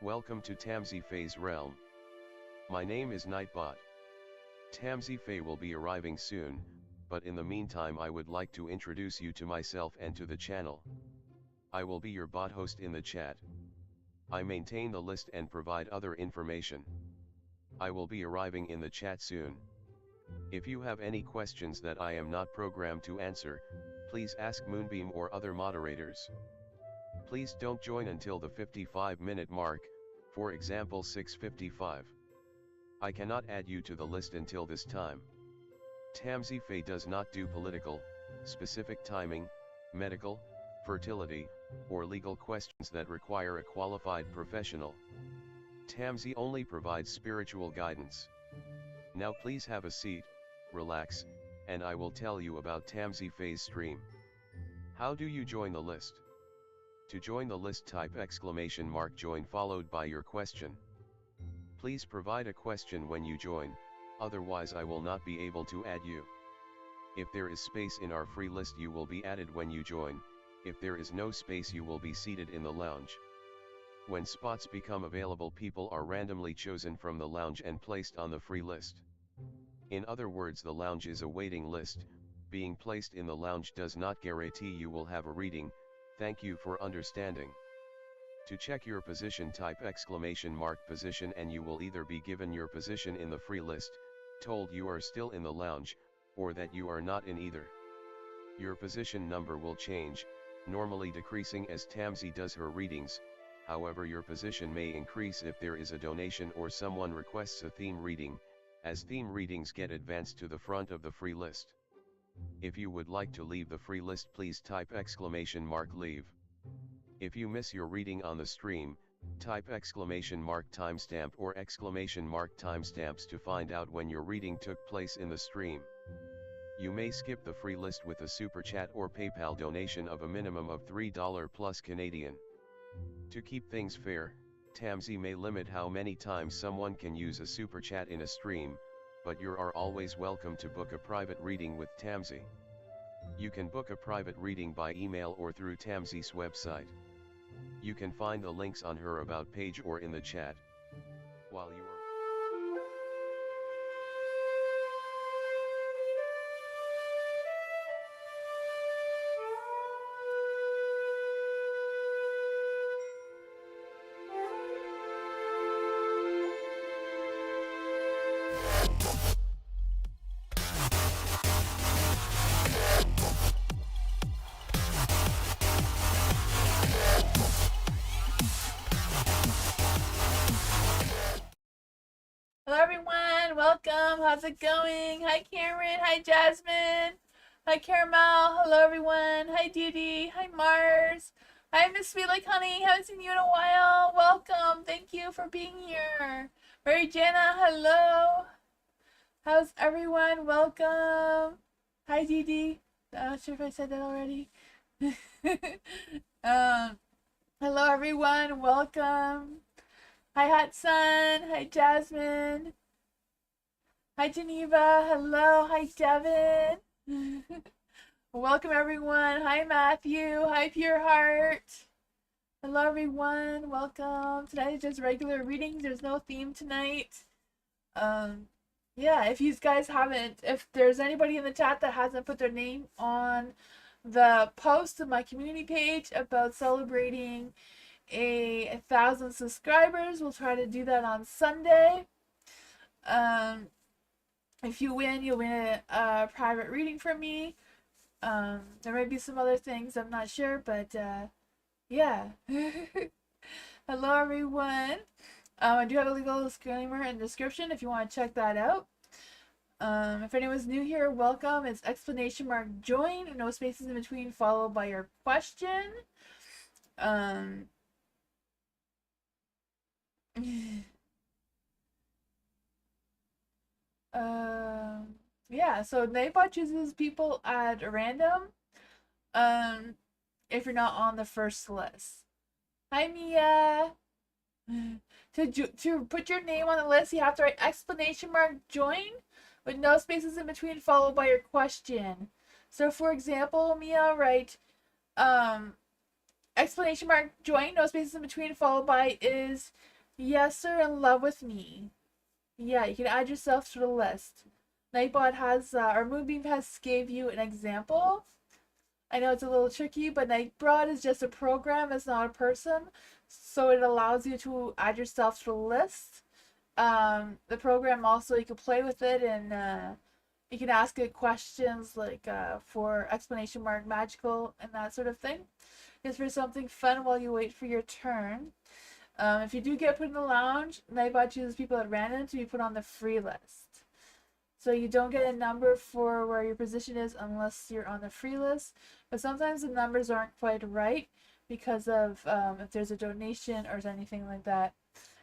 Welcome to tamsyfae's realm. My name is Nightbot. Tamsyfae will be arriving soon, but in the meantime I would like to introduce you to myself and to the channel. I will be your bot host in the chat. I maintain the list and provide other information. I will be arriving in the chat soon. If you have any questions that I am not programmed to answer, please ask Moonbeam or other moderators. Please don't join until the 55-minute mark, for example 6:55. I cannot add you to the list until this time. Tamsyfae does not do political, specific timing, medical, fertility, or legal questions that require a qualified professional. Tamsy only provides spiritual guidance. Now please have a seat, relax, and I will tell you about Tamsyfae's stream. How do you join the list? To join the list, type !join followed by your question. Please provide a question when you join, otherwise I will not be able to add you. If there is space in our free list you will be added when you join, if there is no space you will be seated in the lounge. When spots become available, people are randomly chosen from the lounge and placed on the free list. In other words, the lounge is a waiting list. Being placed in the lounge does not guarantee you will have a reading. Thank you for understanding. To check your position, type !position and you will either be given your position in the free list, told you are still in the lounge, or that you are not in either. Your position number will change, normally decreasing as Tamsy does her readings. However, your position may increase if there is a donation or someone requests a theme reading, as theme readings get advanced to the front of the free list. If you would like to leave the free list, please type !leave. If you miss your reading on the stream, type !timestamp or !timestamps to find out when your reading took place in the stream. You may skip the free list with a super chat or PayPal donation of a minimum of $3 plus Canadian. To keep things fair, Tamsy may limit how many times someone can use a super chat in a stream, but you are always welcome to book a private reading with Tamsy. You can book a private reading by email or through Tamsy's website. You can find the links on her about page or in the chat. While you are Hello everyone, welcome, how's it going? Hi Cameron, hi Jasmine, hi Caramel, hello everyone, hi Dee, hi Mars, hi Miss Sweet Like Honey, haven't seen you in a while, welcome, thank you for being here. Mary Jana, hello, how's everyone, welcome, hi Dee, not sure if I said that already. Hello everyone, welcome. Hi Hot Sun, hi Jasmine, hi Geneva, hello, hi Devin. Welcome everyone, hi Matthew, hi Pure Heart. Hello everyone, welcome. Tonight is just regular readings, there's no theme tonight. Yeah, if you guys haven't, if there's anybody in the chat that hasn't put their name on the post on my community page about celebrating 1,000 subscribers, we'll try to do that on Sunday. If you win, you'll win a private reading from me. There may be some other things, I'm not sure, but yeah. Hello everyone. I do have a legal disclaimer in the description if you want to check that out. If anyone's new here, welcome. It's !join, no spaces in between, followed by your question. Yeah, so Nightbot chooses people at random, if you're not on the first list. Hi Mia! To put your name on the list, you have to write !join with no spaces in between, followed by your question. So for example, Mia, write !join, no spaces in between, followed by is Yes, sir, in love with me. Yeah, you can add yourself to the list. Nightbot has, or Moonbeam has gave you an example. I know it's a little tricky, but Nightbot is just a program, it's not a person. So it allows you to add yourself to the list. The program also, you can play with it and you can ask it questions like for exclamation mark magical and that sort of thing. Just for something fun while you wait for your turn. If you do get put in the lounge, Nightbot chooses people at random to be put on the free list. So you don't get a number for where your position is unless you're on the free list. But sometimes the numbers aren't quite right because of if there's a donation or anything like that.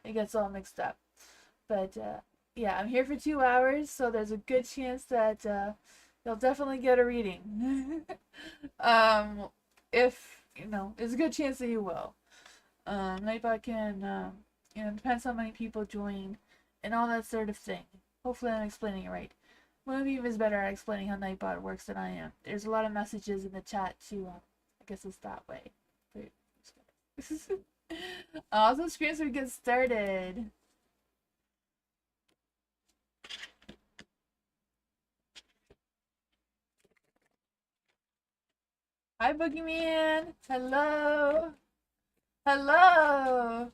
It gets all mixed up. But yeah, I'm here for 2 hours, so there's a good chance that you'll definitely get a reading. If, there's a good chance that you will. Nightbot can, depends how many people join and all that sort of thing. Hopefully I'm explaining it right. Moonbeam is better at explaining how Nightbot works than I am. There's a lot of messages in the chat too. I guess it's that way. Also, screen so we get started. Hi, Boogeyman. Hello. Hello.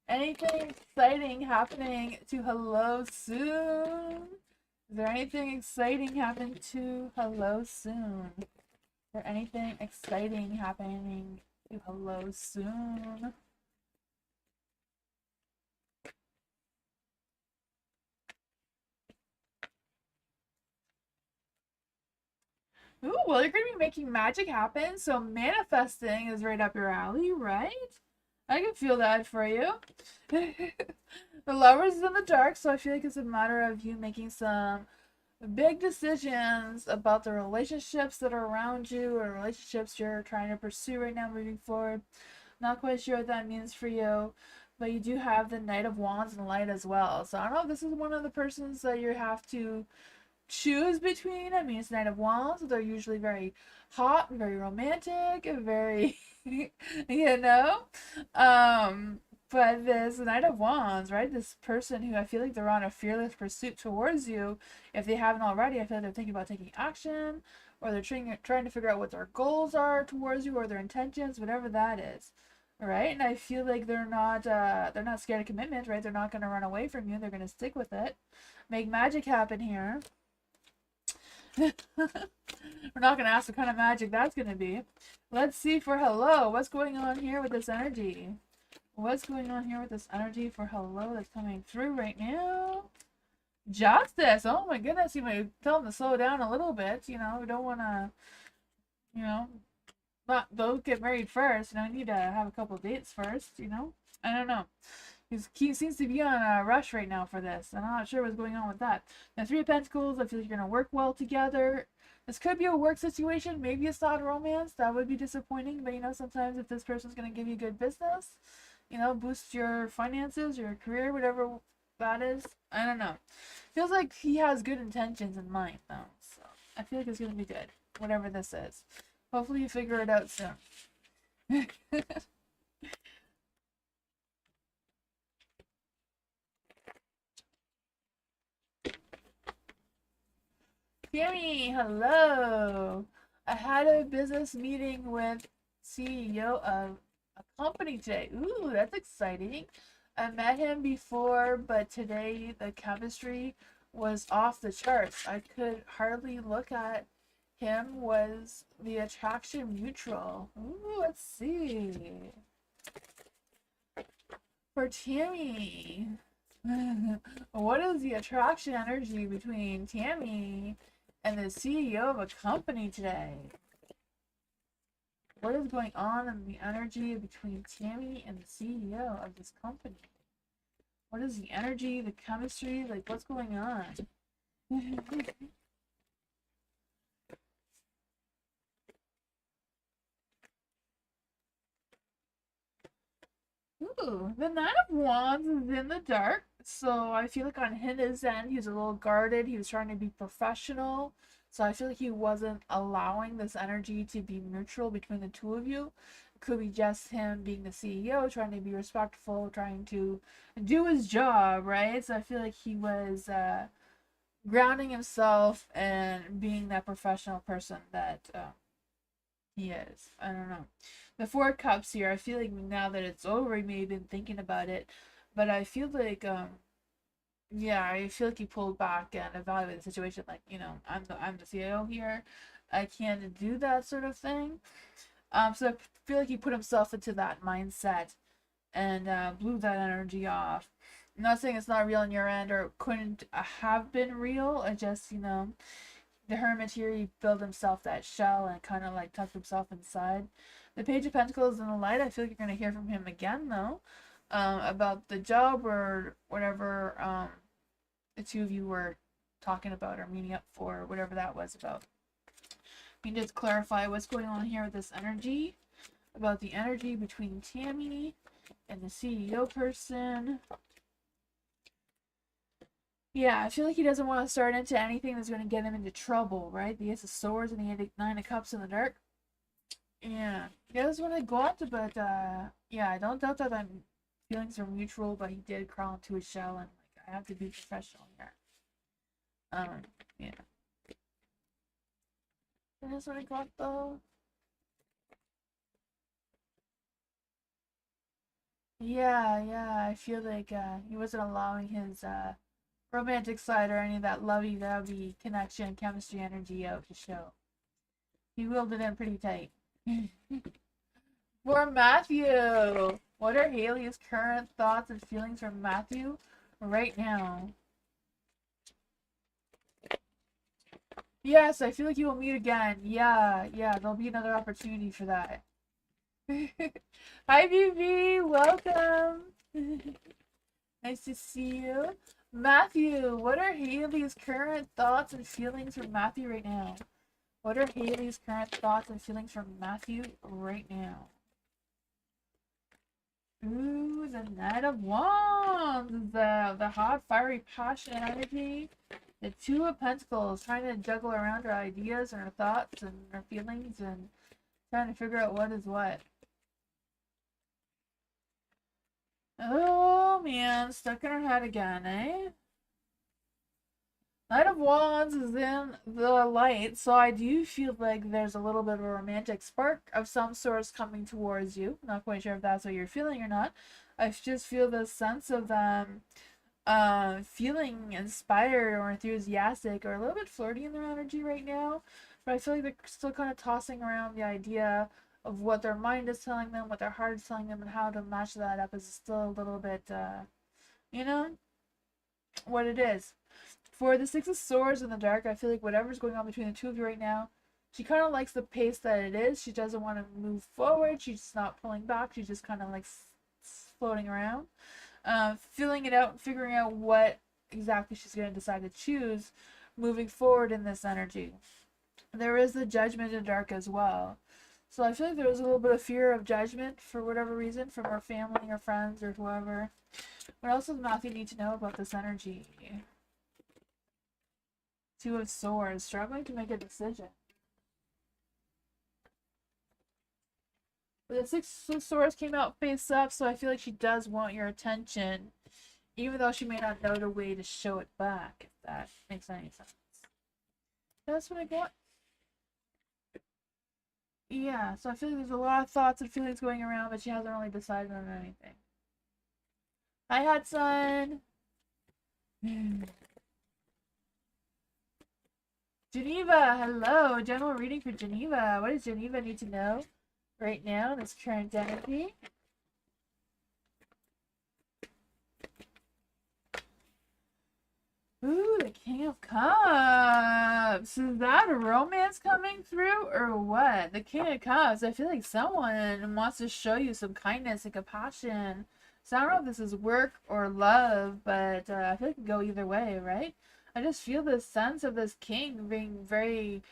Anything exciting happening to Hello soon? Is there anything exciting happening to Hello soon? Is there anything exciting happening to Hello soon? Ooh, well, you're going to be making magic happen, so manifesting is right up your alley, right? I can feel that for you. The Lovers is in the dark, so I feel like it's a matter of you making some big decisions about the relationships that are around you or relationships you're trying to pursue right now moving forward. Not quite sure what that means for you, but you do have the Knight of Wands and Light as well. So I don't know if this is one of the persons that you have to choose between. I mean, it's Knight of Wands, so they're usually very hot, very romantic, and very, you know? But this Knight of Wands, right? This person who I feel like they're on a fearless pursuit towards you. If they haven't already, I feel like they're thinking about taking action, or they're trying to figure out what their goals are towards you, or their intentions, whatever that is. Right? And I feel like they're not scared of commitment, right? They're not gonna run away from you, they're gonna stick with it. Make magic happen here. We're not gonna ask what kind of magic that's gonna be. Let's see for Hello. What's going on here with this energy? What's going on here with this energy for Hello that's coming through right now? Justice. Oh my goodness. You might tell them to slow down a little bit. We don't want to, not both get married first. You need to have a couple dates first. I don't know. He seems to be on a rush right now for this. I'm not sure what's going on with that. Now, Three of Pentacles, I feel like you're going to work well together. This could be a work situation. Maybe it's not romance. That would be disappointing. But, sometimes if this person's going to give you good business, boost your finances, your career, whatever that is. I don't know. Feels like he has good intentions in mind, though. So I feel like it's going to be good, whatever this is. Hopefully you figure it out soon. Tammy, hello. I had a business meeting with CEO of a company today. Ooh, that's exciting. I met him before, but today the chemistry was off the charts. I could hardly look at him. Was the attraction mutual? Ooh, let's see. For Tammy, what is the attraction energy between Tammy and the CEO of a company today? What is going on in the energy between Tammy and the CEO of this company? What is the energy, the chemistry, like what's going on? Ooh, the Knight of Wands is in the dark, so I feel like on his end, he was a little guarded. He was trying to be professional, So I feel like he wasn't allowing this energy to be neutral between the two of you. It could be just him being the CEO, trying to be respectful, trying to do his job, right? So I feel like he was grounding himself and being that professional person that he is. I don't know. The Four Cups here, I feel like now that it's over, he may have been thinking about it, but I feel like yeah, I feel like he pulled back and evaluated the situation. Like, I'm the CEO here. I can't do that sort of thing. So I feel like he put himself into that mindset and blew that energy off. I'm not saying it's not real on your end or couldn't have been real. It just, the hermit here, he built himself that shell and kind of like tucked himself inside. The Page of Pentacles in the light, I feel like you're going to hear from him again, though, about the job or whatever the two of you were talking about or meeting up for, whatever that was about. You can just clarify what's going on here with this energy, about the energy between Tammy and the CEO person. Yeah, I feel like he doesn't want to start into anything that's going to get him into trouble, right? The Ace of Swords and the Nine of Cups in the dark. Yeah, he doesn't want to go out to, but yeah, I don't doubt that my feelings are mutual, but he did crawl into his shell and like, I have to be professional here. Yeah. That's what I got though. Yeah, I feel like he wasn't allowing his romantic side or any of that lovey-dovey connection, chemistry, energy out to show. He willed it in pretty tight. For Matthew, what are Haley's current thoughts and feelings for Matthew right now? Yes, I feel like you will meet again. Yeah, there'll be another opportunity for that. Hi, BB, welcome. Nice to see you. Matthew, what are Haley's current thoughts and feelings for Matthew right now? What are Haley's current thoughts and feelings for Matthew right now? Ooh, the Knight of Wands, the hot, fiery, passionate energy. The Two of Pentacles, trying to juggle around her ideas and her thoughts and her feelings and trying to figure out what is what. Oh man, stuck in her head again, eh? Knight of Wands is in the light, so I do feel like there's a little bit of a romantic spark of some sort coming towards you. Not quite sure if that's what you're feeling or not. I just feel this sense of them feeling inspired or enthusiastic or a little bit flirty in their energy right now. But I feel like they're still kind of tossing around the idea of what their mind is telling them, what their heart is telling them, and how to match that up is still a little bit, you know, what it is. For the Six of Swords in the dark, I feel like whatever's going on between the two of you right now, she kind of likes the pace that it is. She doesn't want to move forward. She's not pulling back. She's just kind of like floating around, filling it out, figuring out what exactly she's going to decide to choose moving forward in this energy. There is the Judgment in dark as well. So I feel like there was a little bit of fear of judgment for whatever reason from her family or friends or whoever. What else does Matthew need to know about this energy? Two of Swords, struggling to make a decision. But the Six of Swords came out face up, so I feel like she does want your attention, even though she may not know the way to show it back, if that makes any sense. That's what I got. Yeah, so I feel like there's a lot of thoughts and feelings going around, but she hasn't really decided on anything. Hi, Hudson. Geneva, hello. General reading for Geneva. What does Geneva need to know right now in this current energy? Ooh, the King of Cups. Is that a romance coming through or what? The King of Cups. I feel like someone wants to show you some kindness and compassion. So I don't know if this is work or love, but I feel like it can go either way, right? I just feel this sense of this king being very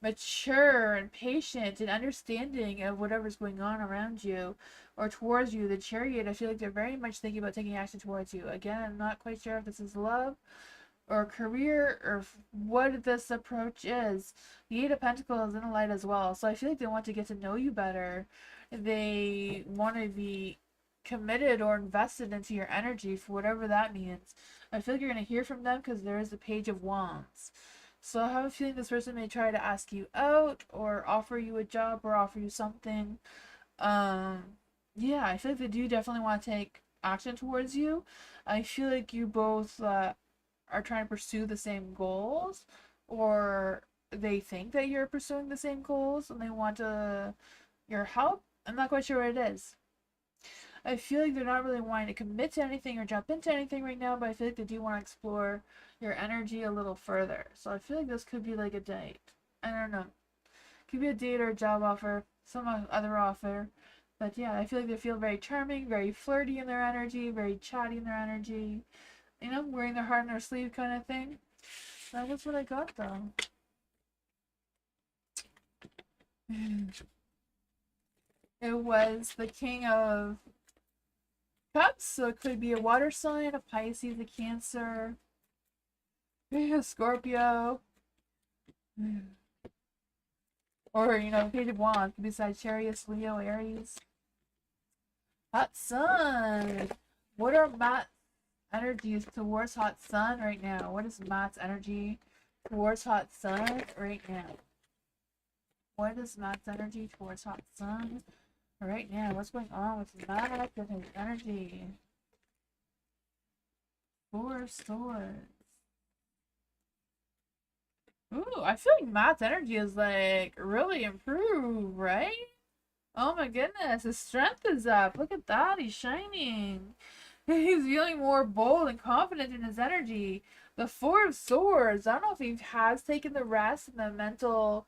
mature and patient and understanding of whatever's going on around you or towards you. The Chariot, I feel like they're very much thinking about taking action towards you. Again, I'm not quite sure if this is love or career or what this approach is. The Eight of Pentacles is in the light as well. So I feel like they want to get to know you better. They want to be committed or invested into your energy for whatever that means. I feel like you're going to hear from them because there is the Page of Wands. So I have a feeling this person may try to ask you out or offer you a job or offer you something. Um, yeah, I feel like they do definitely want to take action towards you. I feel like you both are trying to pursue the same goals, or they think that you're pursuing the same goals and they want your help. I'm not quite sure what it is. I feel like they're not really wanting to commit to anything or jump into anything right now, but I feel like they do want to explore your energy a little further. So I feel like this could be like a date. I don't know. Could be a date or a job offer, some other offer. But yeah, I feel like they feel very charming, very flirty in their energy, very chatty in their energy. You know, wearing their heart on their sleeve kind of thing. That was what I got though. It was the King of Cups, so it could be a water sign, a Pisces, a Cancer, a Scorpio, or you know, Page of Wands could be Sagittarius, Leo, Aries. Hot Sun. What are Matt's energies towards Hot Sun right now? What is Matt's energy towards Hot Sun right now? What is Matt's energy towards Hot Sun right now? What's going on with Matt and his energy? Four Swords. Ooh, I feel like Matt's energy is like really improved, right? Oh my goodness, his strength is up. Look at that, he's shining. He's feeling more bold and confident in his energy. The Four of Swords. I don't know if he has taken the rest and the mental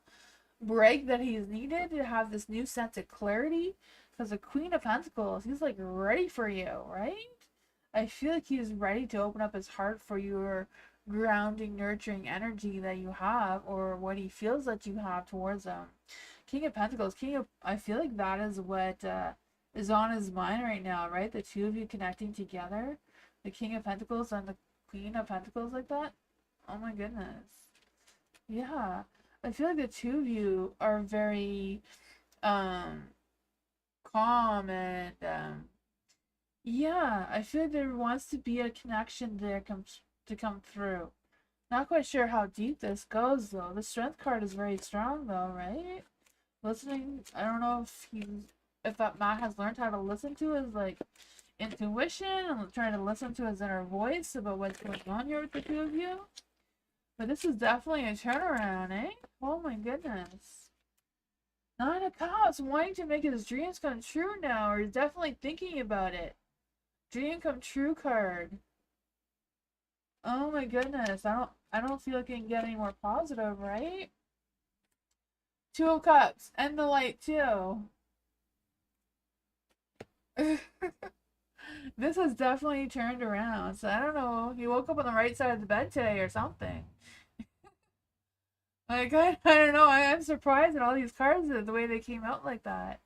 break that he's needed to have this new sense of clarity. Because the Queen of Pentacles, he's like ready for you, right? I feel like he's ready to open up his heart for your grounding, nurturing energy that you have, or what he feels that you have towards him. King of Pentacles, I feel like that is what is on his mind right now, right? The two of you connecting together, the King of Pentacles and the Queen of Pentacles, like that. Oh my goodness. Yeah, I feel like the two of you are very um calm and yeah, I feel like there wants to be a connection there to come through. Not quite sure how deep this goes though. The Strength card is very strong though, right? Listening, I don't know if that Matt has learned how to listen to his like intuition and trying to listen to his inner voice about what's going on here with the two of you. But this is definitely a turnaround, eh? Oh my goodness. Nine of Cups, wanting to make his dreams come true now, or he's definitely thinking about it. Dream come true card. Oh my goodness, I don't feel like it can get any more positive, right? Two of Cups and the light too. This has definitely turned around. So I don't know. He woke up on the right side of the bed today or something. Like I don't know. I'm surprised at all these cards the way they came out like that.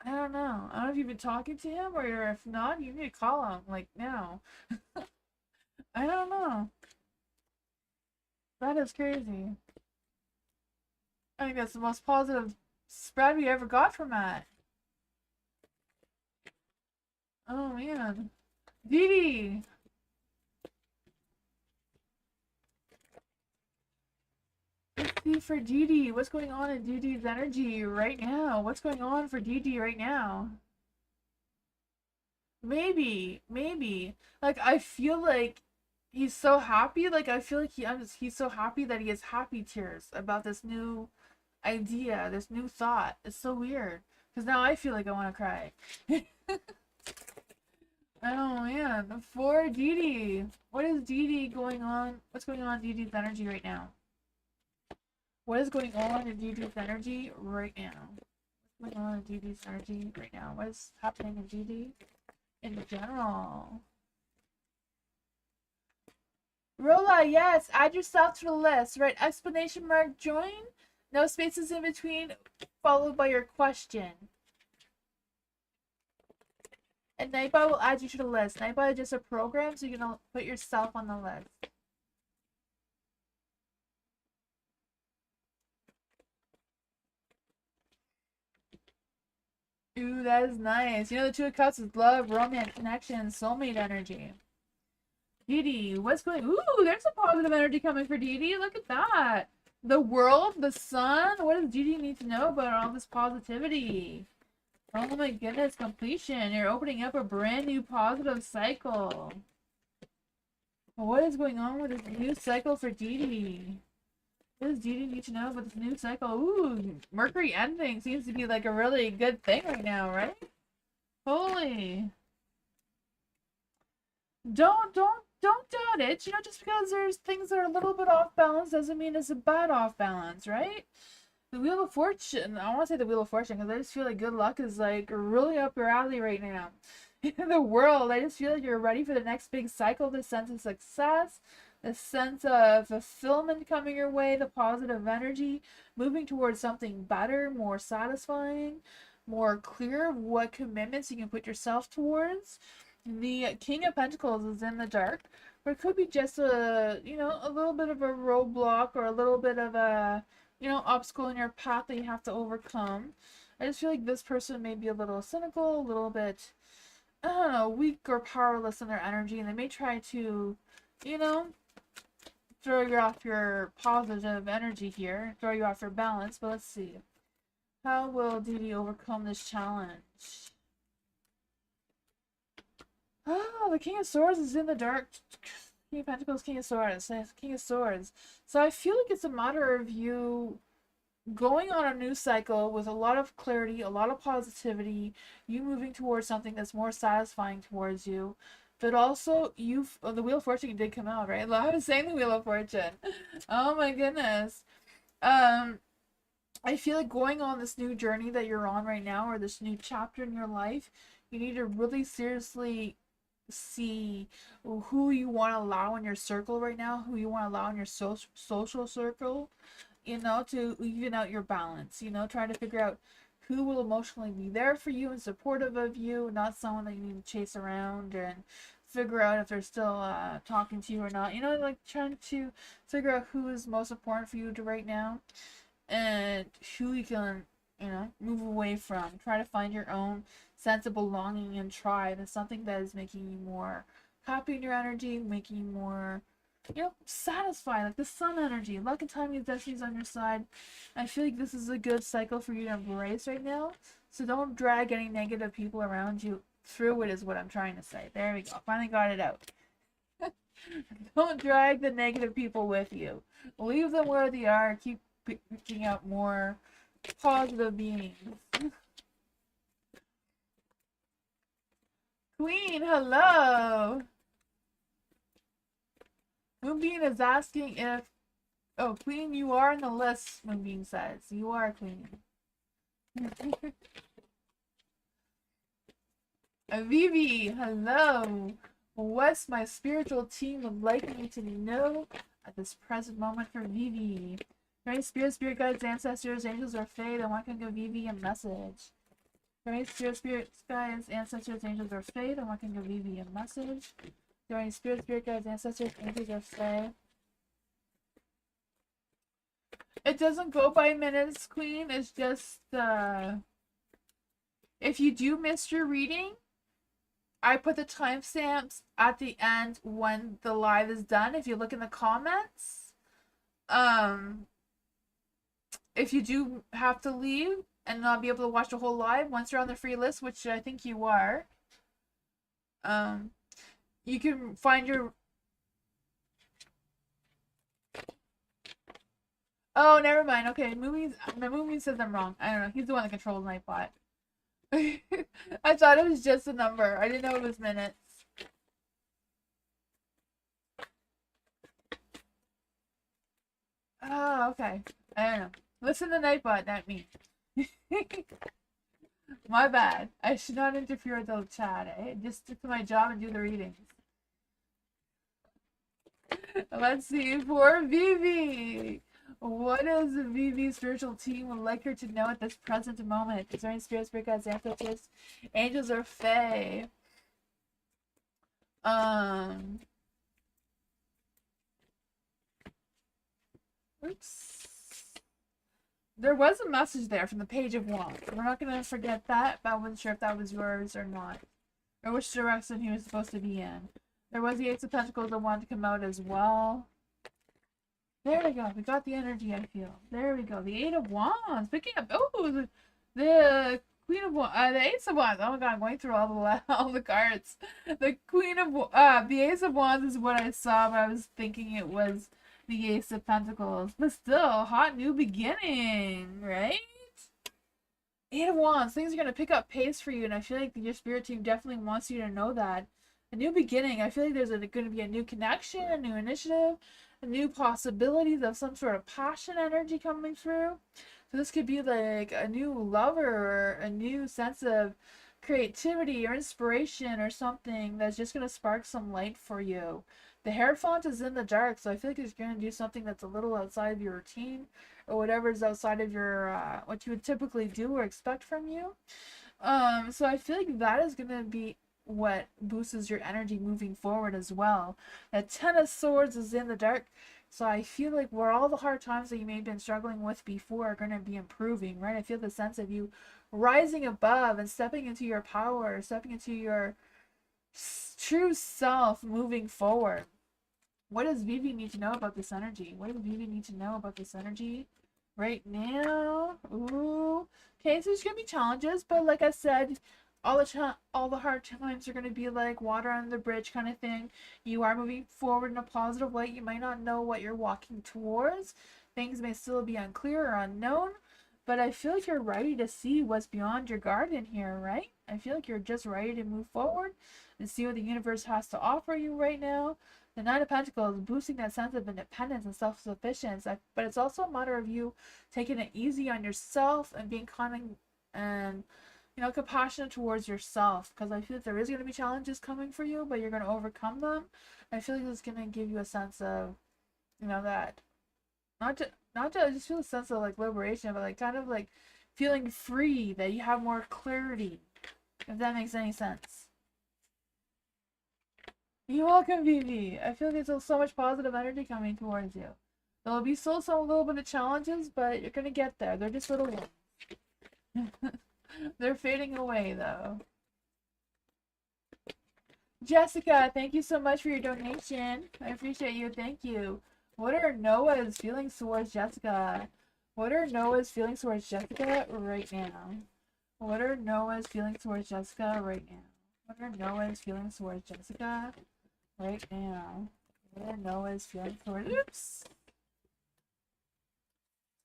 I don't know. I don't know if you've been talking to him or if not, you need to call him like now. I don't know. That is crazy. I think that's the most positive spread we ever got from that. Oh man. Dee Dee! Let's see for Dee Dee. What's going on in Dee Dee's energy right now? What's going on for Dee Dee right now? Maybe, maybe. Like I feel like he's so happy. Like I feel like he's so happy that he has happy tears about this new idea, this new thought. It's so weird. Because now I feel like I want to cry. Oh man, for Dee Dee. What is Dee Dee going on? What's going on in Dee Dee's energy right now? What is going on in Dee Dee's energy right now? What's going on in Dee Dee's energy right now? What is happening in Dee Dee in general? Rolla, yes, add yourself to the list. Right, explanation mark join. No spaces in between, followed by your question. And Nightbot will add you to the list. Nightbot is just a program, so you can put yourself on the list. Ooh, that is nice. You know, the Two of Cups is love, romance, connection, soulmate energy. Dee Dee, what's going? Ooh, there's some positive energy coming for Dee Dee. Look at that. The world, the sun. What does Dee Dee need to know about all this positivity? Oh my goodness, completion. You're opening up a brand new positive cycle. What is going on with this new cycle for Dee Dee? What does Dee Dee need to know about this new cycle? Ooh, Mercury ending seems to be like a really good thing right now, right? Holy. Don't doubt it. You know, just because there's things that are a little bit off balance doesn't mean it's a bad off balance, right? The Wheel of Fortune. I want to say the Wheel of Fortune because I just feel like good luck is like really up your alley right now. In the world, I just feel like you're ready for the next big cycle, the sense of success, the sense of fulfillment coming your way, the positive energy, moving towards something better, more satisfying, more clear of what commitments you can put yourself towards. The King of Pentacles is in the dark, but it could be just a, you know, a little bit of a roadblock or a little bit of a, you know, obstacle in your path that you have to overcome. I just feel like this person may be a little cynical, a little bit, I don't know, weak or powerless in their energy, and they may try to, you know, throw you off your positive energy here, throw you off your balance. But let's see. How will Dee Dee overcome this challenge? Oh, the King of Swords is in the dark. King of Pentacles, King of Swords, King of Swords. So I feel like it's a matter of you going on a new cycle with a lot of clarity, a lot of positivity, you moving towards something that's more satisfying towards you. But also, the Wheel of Fortune did come out, right? I was saying the Wheel of Fortune. Oh my goodness. I feel like going on this new journey that you're on right now, or this new chapter in your life, you need to really seriously see who you want to allow in your circle right now, who you want to allow in your social circle, you know, to even out your balance, you know, try to figure out who will emotionally be there for you and supportive of you, not someone that you need to chase around and figure out if they're still talking to you or not, you know, like trying to figure out who is most important for you to right now and who you can, you know, move away from. Try to find your own sense of belonging and tribe and something that is making you more happy in your energy, making you more, you know, satisfied, like the sun energy. Luck and timing and destiny is on your side. I feel like this is a good cycle for you to embrace right now. So don't drag any negative people around you through it, is what I'm trying to say. There we go. Finally got it out. Don't drag the negative people with you. Leave them where they are. Keep picking out more positive beings. Queen, hello. Moonbeam is asking if... Oh, Queen, you are in the list, Moonbeam says. You are Queen. Vivi, hello. What's my spiritual team would like me to know at this present moment for Vivi? Right, spirit guides, ancestors, angels, or fae, then why can't give Vivi a message? Right, spirit guides, ancestors, angels, or fae, then why can't give Vivi a message? During spirit guides, ancestors, angels, or fae. It doesn't go by minutes, Queen. It's just if you do miss your reading, I put the timestamps at the end when the live is done. If you look in the comments, if you do have to leave and not be able to watch the whole live, once you're on the free list, which I think you are, you can find your... Oh, never mind. Okay, my movie says I'm wrong. I don't know. He's the one that controls Nightbot. I thought it was just a number. I didn't know it was minutes. Oh, okay. I don't know. Listen to Nightbot, not me. My bad. I should not interfere with the chat, eh? Just stick to my job and do the readings. Let's see for Vivi. What does Vivi's spiritual team would like her to know at this present moment? Is there any spirits, spirit guides, ancestors, angels, or fae? Oops. There was a message there from the Page of Wands. We're not going to forget that, but I wasn't sure if that was yours or not. Or which direction he was supposed to be in. There was the Ace of Pentacles that wanted to come out as well. There we go. We got the energy, I feel. There we go. The Eight of Wands. Picking up. Oh, the Queen of Wands. The Ace of Wands. Oh my god, I'm going through all the cards. The Queen of the Ace of Wands is what I saw, but I was thinking it was the Ace of Pentacles. But still, hot new beginning, right? Eight of Wands. Things are going to pick up pace for you, and I feel like your spirit team definitely wants you to know that. A new beginning. I feel like there's going to be a new connection, a new initiative, new possibilities of some sort of passion energy coming through. So this could be like a new lover or a new sense of creativity or inspiration or something that's just going to spark some light for you. The Hierophant is in the dark, so I feel like it's going to do something that's a little outside of your routine or whatever is outside of your what you would typically do or expect from you. So I feel like that is going to be what boosts your energy moving forward as well. The Ten of Swords is in the dark, so I feel like where all the hard times that you may have been struggling with before are going to be improving, right? I feel the sense of you rising above and stepping into your power, stepping into your true self moving forward. What does Vivi need to know about this energy? What does Vivi need to know about this energy right now? Ooh. Okay, so there's going to be challenges, but like I said, all the hard times are going to be like water under the bridge kind of thing. You are moving forward in a positive light. You might not know what you're walking towards. Things may still be unclear or unknown, but I feel like you're ready to see what's beyond your garden here, right? I feel like you're just ready to move forward and see what the universe has to offer you right now. The Nine of Pentacles boosting that sense of independence and self-sufficiency, but it's also a matter of you taking it easy on yourself and being kind and compassionate towards yourself, because I feel like there is going to be challenges coming for you, but you're going to overcome them. I feel like it's going to give you a sense of, that not to I just feel a sense of like liberation, but like kind of like feeling free, that you have more clarity, if that makes any sense. You're welcome, Vivi. I feel like there's so much positive energy coming towards you. There'll be still some little bit of challenges, but you're gonna get there. They're just little ones. They're fading away, though. Jessica, thank you so much for your donation. I appreciate you. Thank you. What are Noah's feelings towards Jessica? What are Noah's feelings towards Jessica right now? What are Noah's feelings towards Jessica right now? What are Noah's feelings towards Jessica right now? What are Noah's feelings towards... Oops!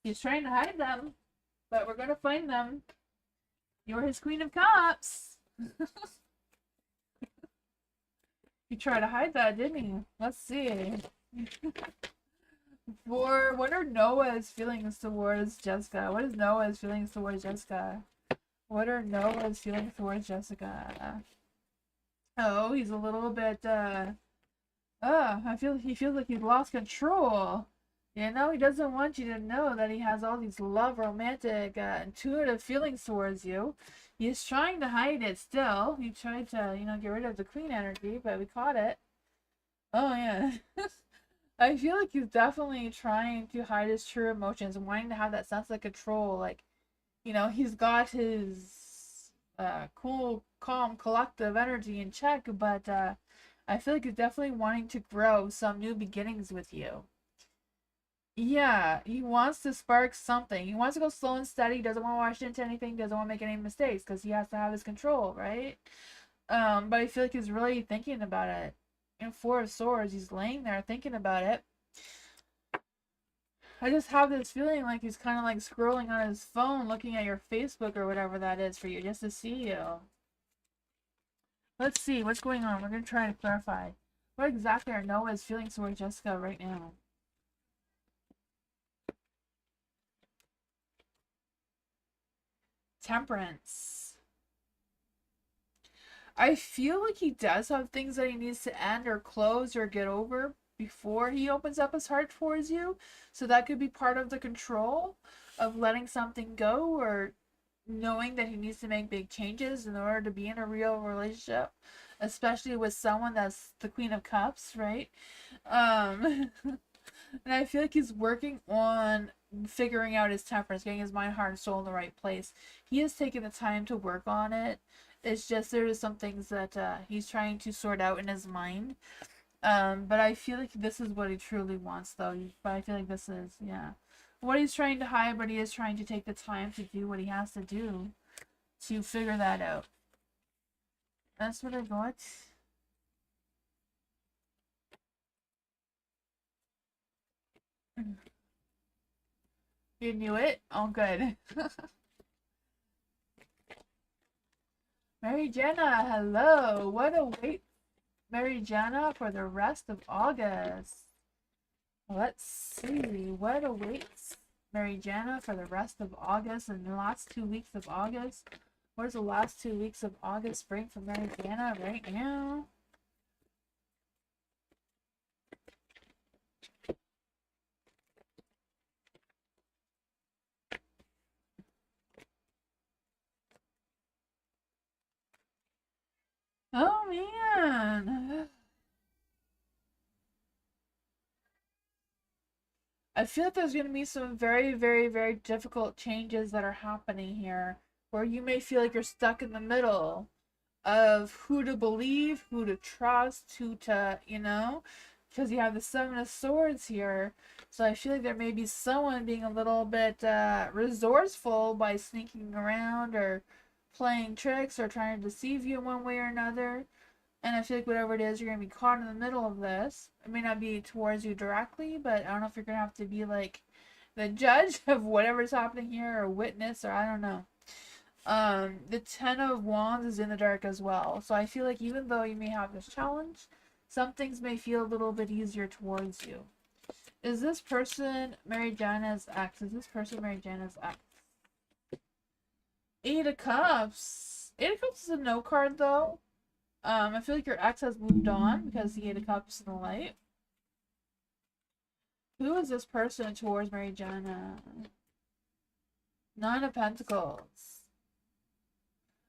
He's trying to hide them, but we're gonna find them. You're his Queen of Cups! He tried to hide that, didn't he? Let's see. What are Noah's feelings towards Jessica? What is Noah's feelings towards Jessica? What are Noah's feelings towards Jessica? Oh, he's a little bit, he feels like he's lost control. He doesn't want you to know that he has all these love, romantic, intuitive feelings towards you. He's trying to hide it still. He tried to, get rid of the queen energy, but we caught it. Oh, yeah. I feel like he's definitely trying to hide his true emotions and wanting to have that sense of control. Like, he's got his cool, calm, collective energy in check, but I feel like he's definitely wanting to grow some new beginnings with you. Yeah, he wants to spark something. He wants to go slow and steady, doesn't want to rush into anything, doesn't want to make any mistakes, because he has to have his control, right? But I feel like he's really thinking about it. In Four of Swords, he's laying there thinking about it. I just have this feeling like he's kind of like scrolling on his phone, looking at your Facebook or whatever that is for you, just to see you. Let's see, what's going on? We're going to try to clarify. What exactly are Noah's feelings towards Jessica right now? Temperance. I feel like he does have things that he needs to end or close or get over before he opens up his heart towards you. So that could be part of the control of letting something go, or knowing that he needs to make big changes in order to be in a real relationship, especially with someone that's the Queen of Cups, right? And I feel like he's working on figuring out his temperance, getting his mind, heart, and soul in the right place. He has taken the time to work on it. It's just there is some things that he's trying to sort out in his mind. But I feel like this is what he truly wants, though. But I feel like this is, yeah, what he's trying to hide, but he is trying to take the time to do what he has to do to figure that out. That's what I got. You knew it? Oh, good. Mary Jenna, hello. What a wait, Mary Jenna, for the rest of August. Let's see. What awaits Mary Jenna for the rest of August and the last 2 weeks of August? What does the last 2 weeks of August bring for Mary Jenna right now? Oh man. I feel like there's going to be some very, very, very difficult changes that are happening here where you may feel like you're stuck in the middle of who to believe, who to trust, who to, because you have the Seven of Swords here. So I feel like there may be someone being a little bit resourceful by sneaking around or playing tricks or trying to deceive you in one way or another. And I feel like whatever it is, you're going to be caught in the middle of this. It may not be towards you directly, but I don't know if you're going to have to be like the judge of whatever's happening here or witness, or I don't know. The Ten of Wands is in the dark as well. So I feel like even though you may have this challenge, some things may feel a little bit easier towards you. Is this person Mary Jana's ex? Is this person Mary Jana's ex? Eight of Cups. Eight of Cups is a no card though. I feel like your ex has moved on because the Eight of Cups in the light. Who is this person towards Mary Jana? Nine of Pentacles.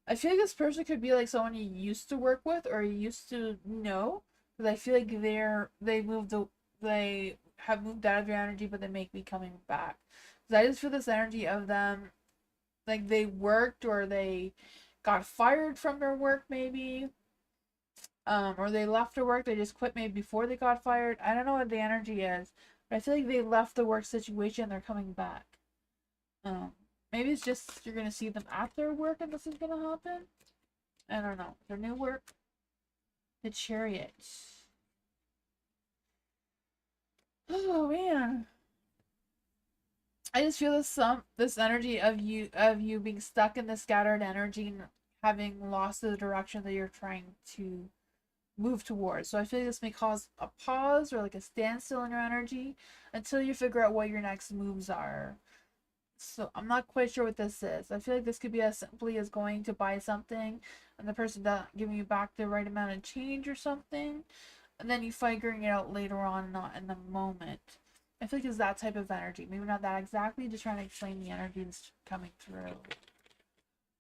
I feel like this person could be like someone you used to work with or you used to know, because I feel like they have moved out of your energy, but they may be coming back. Because I just feel this energy of them, like they worked or they got fired from their work maybe, or they left their work. They just quit maybe before they got fired. I don't know what the energy is, but I feel like they left the work situation. They're coming back. Maybe it's just you're gonna see them at their work and this is gonna happen. I don't know. Their new work. The Chariot. Oh man. I just feel this energy of you being stuck in the scattered energy and having lost the direction that you're trying to move towards. So I feel like this may cause a pause or like a standstill in your energy until you figure out what your next moves are. So I'm not quite sure what this is. I feel like this could be as simply as going to buy something and the person not giving you back the right amount of change or something, and then you figuring it out later on, not in the moment. I feel like it's that type of energy. Maybe not that exactly, just trying to explain the energy that's coming through.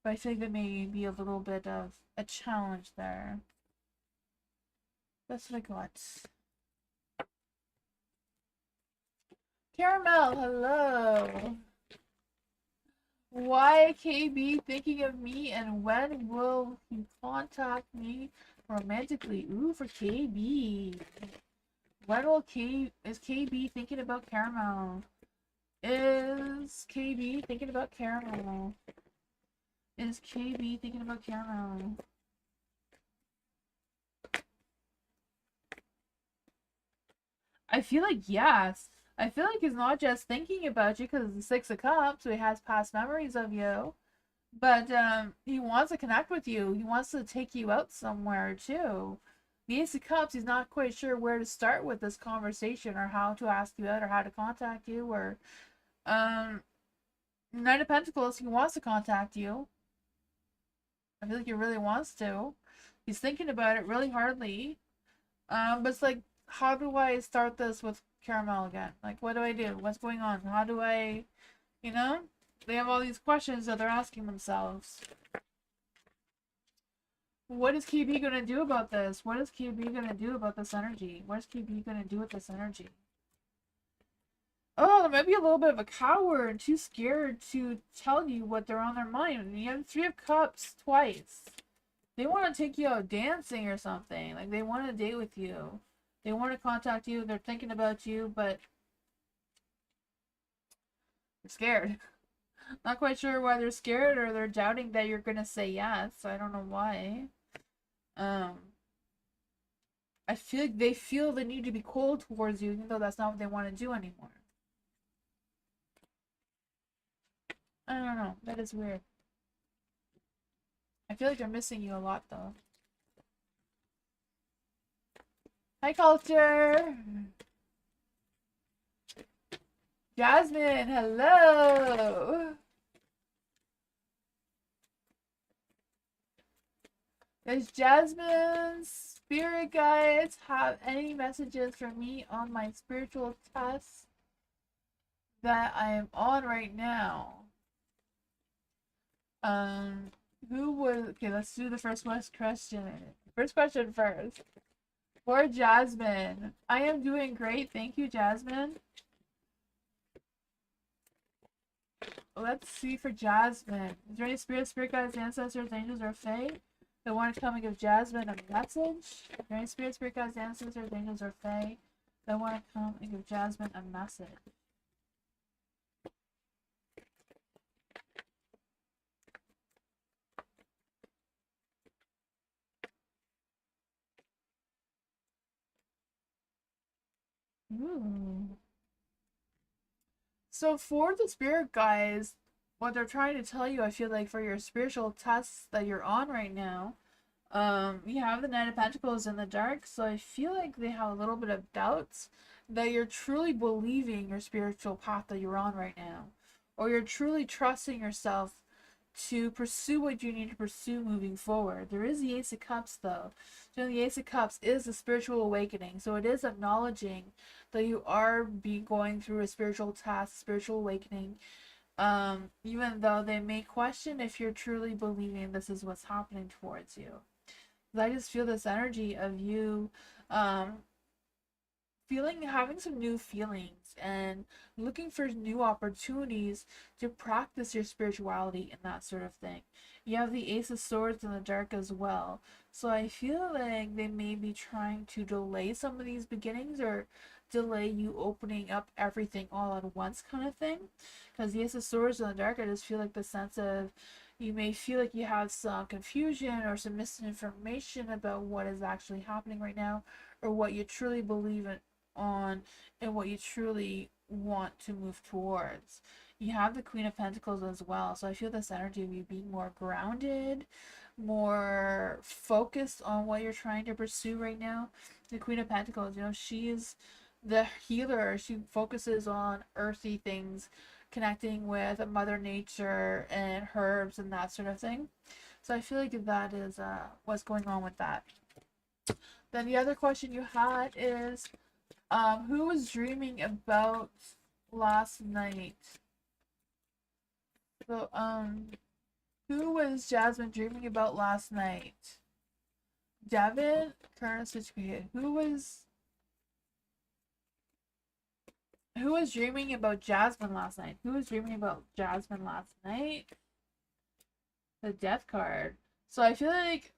But I think there may be a little bit of a challenge there. That's what I got. Caramel, hello. Why KB thinking of me and when will he contact me romantically? Ooh, for KB. When will is KB thinking about Caramel? Is KB thinking about Caramel? Is KB thinking about Caramel? I feel like yes. I feel like he's not just thinking about you because it's the Six of Cups, so he has past memories of you. But he wants to connect with you. He wants to take you out somewhere too. The Ace of Cups, he's not quite sure where to start with this conversation or how to ask you out or how to contact you. Or Knight of Pentacles, he wants to contact you. I feel like he really wants to. He's thinking about it really hardly. But it's like, how do I start this with Caramel again? Like, what do I do? What's going on? How do I, They have all these questions that they're asking themselves. What is KB going to do about this? What is KB going to do about this energy? What is KB going to do with this energy? Oh, there might be a little bit of a coward and too scared to tell you what they're on their mind. And you have Three of Cups twice. They want to take you out dancing or something. Like, they want to date with you. They want to contact you. They're thinking about you, but they're scared. Not quite sure why they're scared, or they're doubting that you're going to say yes. I don't know why. Um, I feel like they feel the need to be cold towards you, even though that's not what they want to do anymore. I don't know. That is weird. I feel like they're missing you a lot, though. Hi, Culture! Jasmine, hello! Does Jasmine's spirit guides have any messages for me on my spiritual test that I am on right now? Who would... Okay, let's do the first question. First question first. For Jasmine. I am doing great. Thank you, Jasmine. Let's see for Jasmine. Is there any spirit guides, ancestors, angels, or fae that want to come and give Jasmine a message? Is there any spirit guides, ancestors, angels, or fae that want to come and give Jasmine a message? Ooh. So for the spirit guides, what they're trying to tell you, I feel like for your spiritual tests that you're on right now, you have the Knight of Pentacles in the dark, so I feel like they have a little bit of doubts that you're truly believing your spiritual path that you're on right now, or you're truly trusting yourself to pursue what you need to pursue moving forward. There is the Ace of Cups, though. So the Ace of Cups is a spiritual awakening, so it is acknowledging that you are going through a spiritual task, spiritual awakening, even though they may question if you're truly believing this is what's happening towards you. I just feel this energy of you having some new feelings and looking for new opportunities to practice your spirituality and that sort of thing. You have the Ace of Swords in the dark as well. So I feel like they may be trying to delay some of these beginnings, or delay you opening up everything all at once kind of thing. Because the Ace of Swords in the dark, I just feel like the sense of you may feel like you have some confusion or some misinformation about what is actually happening right now, or what you truly believe in on and what you truly want to move towards. You have the Queen of Pentacles as well, so I feel this energy of you being more grounded, more focused on what you're trying to pursue right now. The Queen of Pentacles, she's the healer. She focuses on earthy things, connecting with Mother Nature and herbs and that sort of thing. So I feel like that is what's going on with that. Then the other question you had is, who was dreaming about last night? So, who was Jasmine dreaming about last night? Devin, current situation. Who was dreaming about Jasmine last night? Who was dreaming about Jasmine last night? The Death card. So I feel like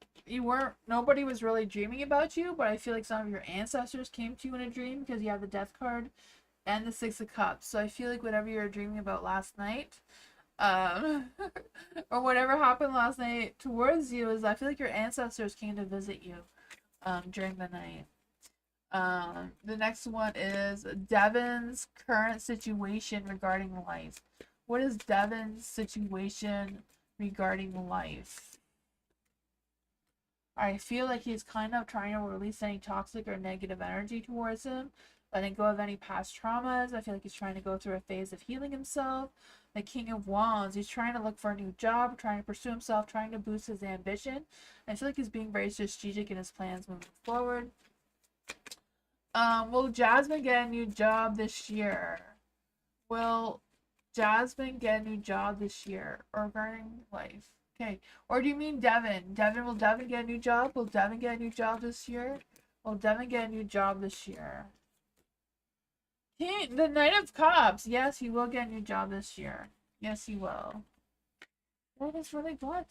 nobody was really dreaming about you, but I feel like some of your ancestors came to you in a dream because you have the Death card and the Six of Cups. So I feel like whatever you were dreaming about last night, or whatever happened last night towards you, is I feel like your ancestors came to visit you during the night. The next one is Devin's current situation regarding life. What is Devin's situation regarding life? I feel like he's kind of trying to release any toxic or negative energy towards him, letting go of any past traumas. I feel like he's trying to go through a phase of healing himself. The King of Wands, he's trying to look for a new job, trying to pursue himself, trying to boost his ambition. I feel like he's being very strategic in his plans moving forward. Will Jasmine get a new job this year? Will Jasmine get a new job this year? Regarding life. Okay. Or do you mean Devin? Will Devin get a new job? Will Devin get a new job this year? Will Devin get a new job this year? The Knight of Cups. Yes, you will get a new job this year. Yes, you will. That is really good.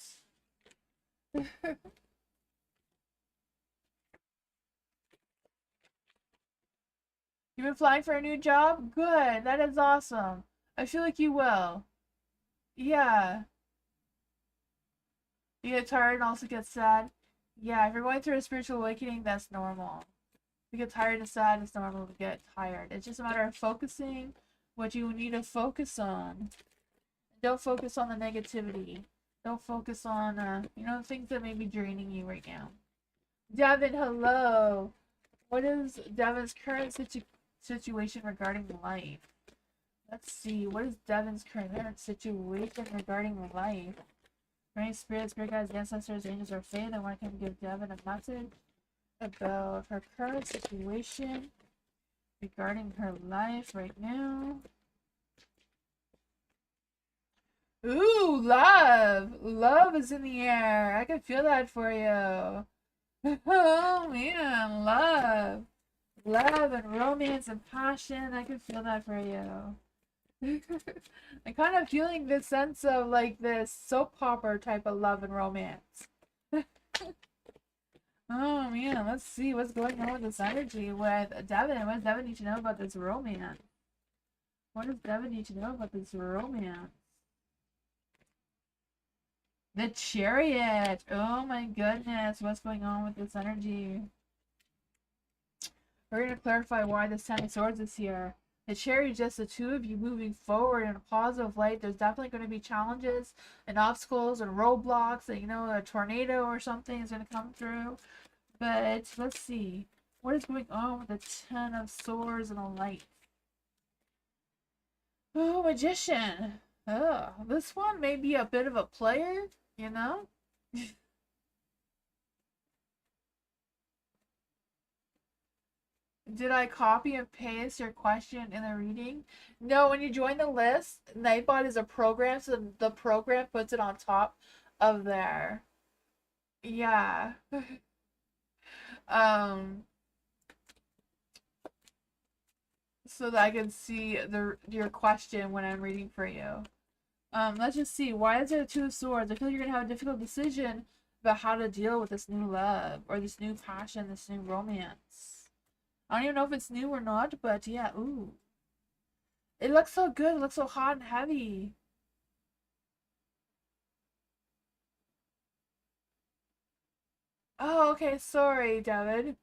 You've been applying for a new job? Good. That is awesome. I feel like you will. Yeah. You get tired and also get sad. Yeah, if you're going through a spiritual awakening, that's normal. You get tired and sad, it's normal to get tired. It's just a matter of focusing what you need to focus on. Don't focus on the negativity. Don't focus on, things that may be draining you right now. Devin, hello. What is Devin's current situation regarding life? Let's see. What is Devin's current situation regarding life? Right, spirit guides, ancestors, angels, or faith. I want to give Devin a message about her current situation regarding her life right now. Ooh, love! Love is in the air. I can feel that for you. Oh man, love. Love and romance and passion. I can feel that for you. I'm kind of feeling this sense of like this soap opera type of love and romance. Oh man, let's see what's going on with this energy with Devin. What does Devin need to know about this romance? What does Devin need to know about this romance? The Chariot! Oh my goodness, what's going on with this energy? We're going to clarify why this Ten of Swords is here. The Chariot is just the two of you moving forward in a positive light. There's definitely going to be challenges and obstacles and roadblocks. And, a tornado or something is going to come through. But let's see. What is going on with the Ten of Swords and the light? Oh, Magician. Oh, this one may be a bit of a player, Did I copy and paste your question in the reading? No, when you join the list, Nightbot is a program, so the program puts it on top of there. Yeah. So that I can see your question when I'm reading for you. Let's just see. Why is there a Two of Swords? I feel like you're gonna have a difficult decision about how to deal with this new love or this new passion, this new romance. I don't even know if it's new or not, but yeah, ooh. It looks so good. It looks so hot and heavy. Oh, okay. Sorry, David.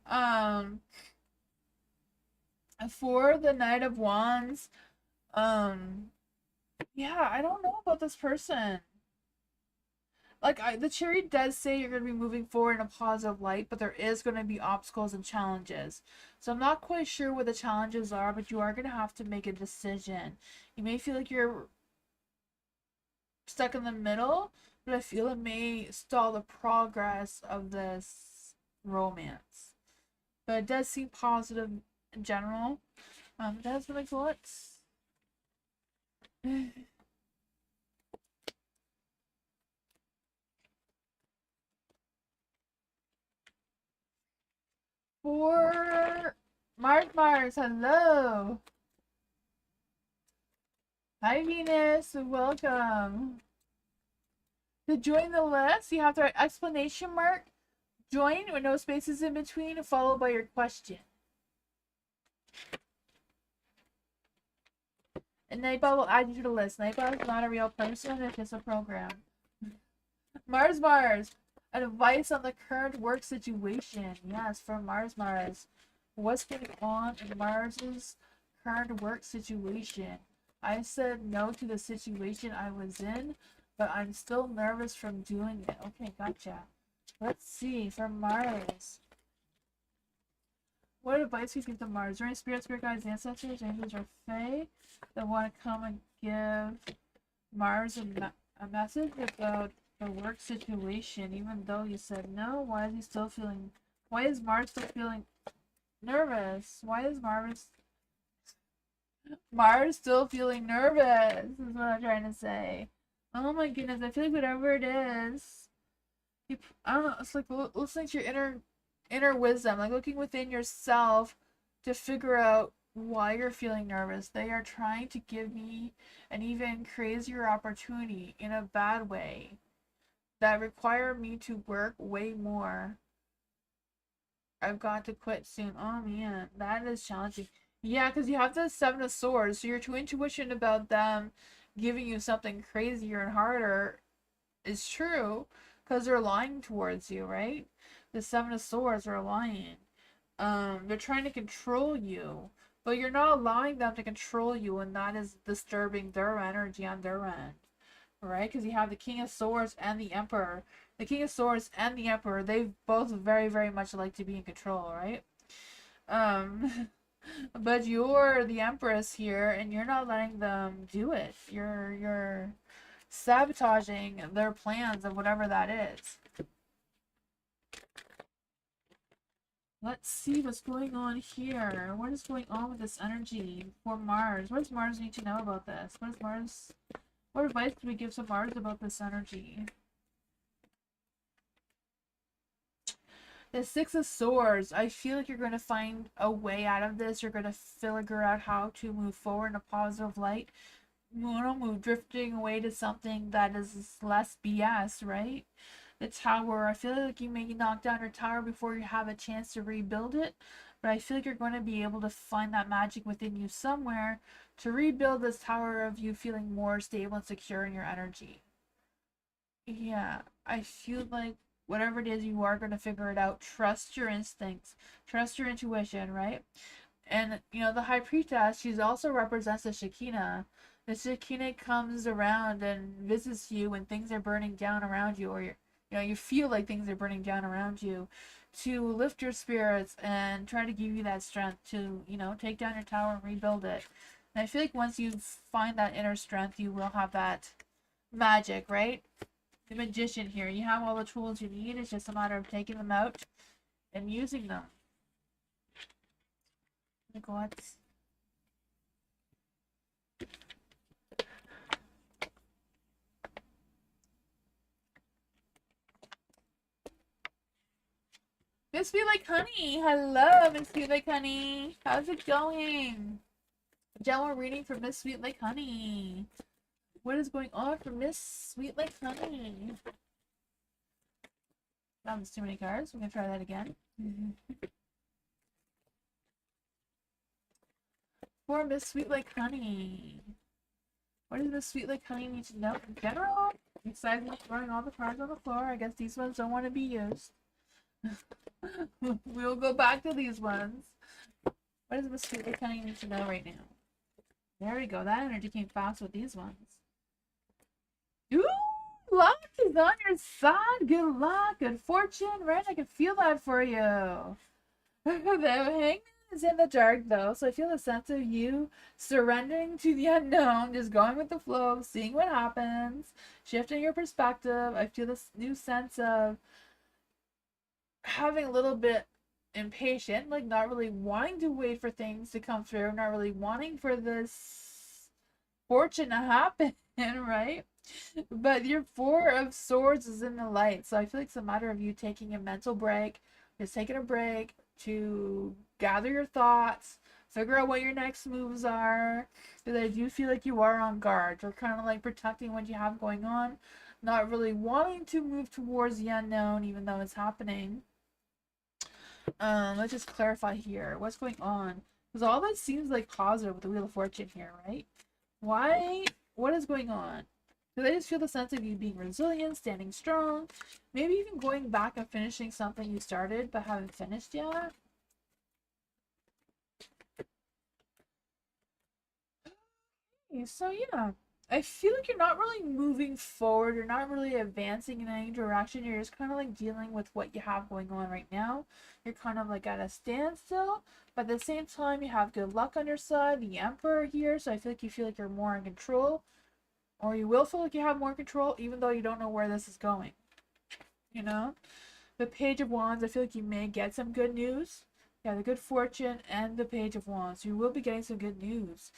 um, for the Knight of Wands, yeah, I don't know about this person. Like, the Chariot does say you're going to be moving forward in a positive light, but there is going to be obstacles and challenges. So I'm not quite sure what the challenges are, but you are going to have to make a decision. You may feel like you're stuck in the middle, but I feel it may stall the progress of this romance. But it does seem positive in general. That's really cool. For Mars, hello. Hi Venus, welcome. To join the list, you have to write exclamation mark, join with no spaces in between, followed by your question. And Nightbot will add you to the list. Nightbot is not a real person, it's just a program. Mars, advice on the current work situation. Yes, from Mars. What's going on in Mars's current work situation? I said no to the situation I was in, but I'm still nervous from doing it. Okay, gotcha. Let's see, from Mars. What advice can you give to Mars? Is there any spirit guides, ancestors, angels, or fae that want to come and give Mars a message about the work situation, even though you said no? Why is Mars still feeling nervous? Why is Mars still feeling nervous? Is what I'm trying to say. Oh my goodness, I feel like whatever it is, I don't know, it's like listening to your inner wisdom, like looking within yourself. to figure out why you're feeling nervous. They are trying to give me an even crazier opportunity in a bad way that require me to work way more. I've got to quit soon. Oh man, that is challenging. Yeah, because you have the Seven of Swords, so your intuition about them giving you something crazier and harder is true, because they're lying towards you, right? The Seven of Swords are lying. They're trying to control you, but you're not allowing them to control you, and that is disturbing their energy on their end, right? Because you have the King of Swords and the Emperor. The King of Swords and the Emperor, they both very, very much like to be in control, right? Um, but you're the Empress here, and you're not letting them do it. You're sabotaging their plans of whatever that is. Let's see what's going on here. What is going on with this energy for Mars? What does Mars need to know about this? What advice do we give to Mars about this energy? The Six of Swords. I feel like you're going to find a way out of this. You're going to figure out how to move forward in a positive light. Move drifting away to something that is less BS, right? The tower. I feel like you may knock down your tower before you have a chance to rebuild it. But I feel like you're going to be able to find that magic within you somewhere to rebuild this tower of you feeling more stable and secure in your energy. Yeah, I feel like whatever it is, you are going to figure it out. Trust your instincts, trust your intuition, right? And the High Priestess, she also represents the Shekinah. The Shekinah comes around and visits you when things are burning down around you, or you feel like things are burning down around you, to lift your spirits and try to give you that strength to, take down your tower and rebuild it. And I feel like once you find that inner strength, you will have that magic, right? The Magician here. You have all the tools you need. It's just a matter of taking them out and using them. Let's Miss Sweet Like Honey. Hello, Miss Sweet Like Honey. How's it going? General reading for Miss Sweet Like Honey. What is going on for Miss Sweet Like Honey? That was too many cards. We're going to try that again. For Miss Sweet Like Honey. What does Miss Sweet Like Honey need to know in general? Besides me throwing all the cards on the floor, I guess these ones don't want to be used. We'll go back to these ones. What does Miss Sweet Like Honey need to know right now? There we go. That energy came fast with these ones. Ooh, luck is on your side. Good luck, good fortune, right? I can feel that for you. The Hangman is in the dark though, so I feel a sense of you surrendering to the unknown, just going with the flow, seeing what happens, shifting your perspective. I feel this new sense of having a little bit impatient, like not really wanting to wait for things to come through, not really wanting for this fortune to happen, right? But your Four of Swords is in the light, so I feel like it's a matter of you taking a mental break, just taking a break to gather your thoughts, figure out what your next moves are, because I do feel like you are on guard. You're kind of like protecting what you have going on, not really wanting to move towards the unknown, even though it's happening. Let's just clarify here. What's going on? Because all that seems like positive with the Wheel of Fortune here, right? Why? What is going on? Because I just feel the sense of you being resilient, standing strong, maybe even going back and finishing something you started but haven't finished yet. So yeah, I feel like you're not really moving forward, you're not really advancing in any direction, you're just kind of like dealing with what you have going on right now. You're kind of like at a standstill, but at the same time you have good luck on your side, the Emperor here, so I feel like you're more in control, or you will feel like you have more control even though you don't know where this is going. The Page of Wands, I feel like you may get some good news. Yeah, the Good Fortune and the Page of Wands, you will be getting some good news.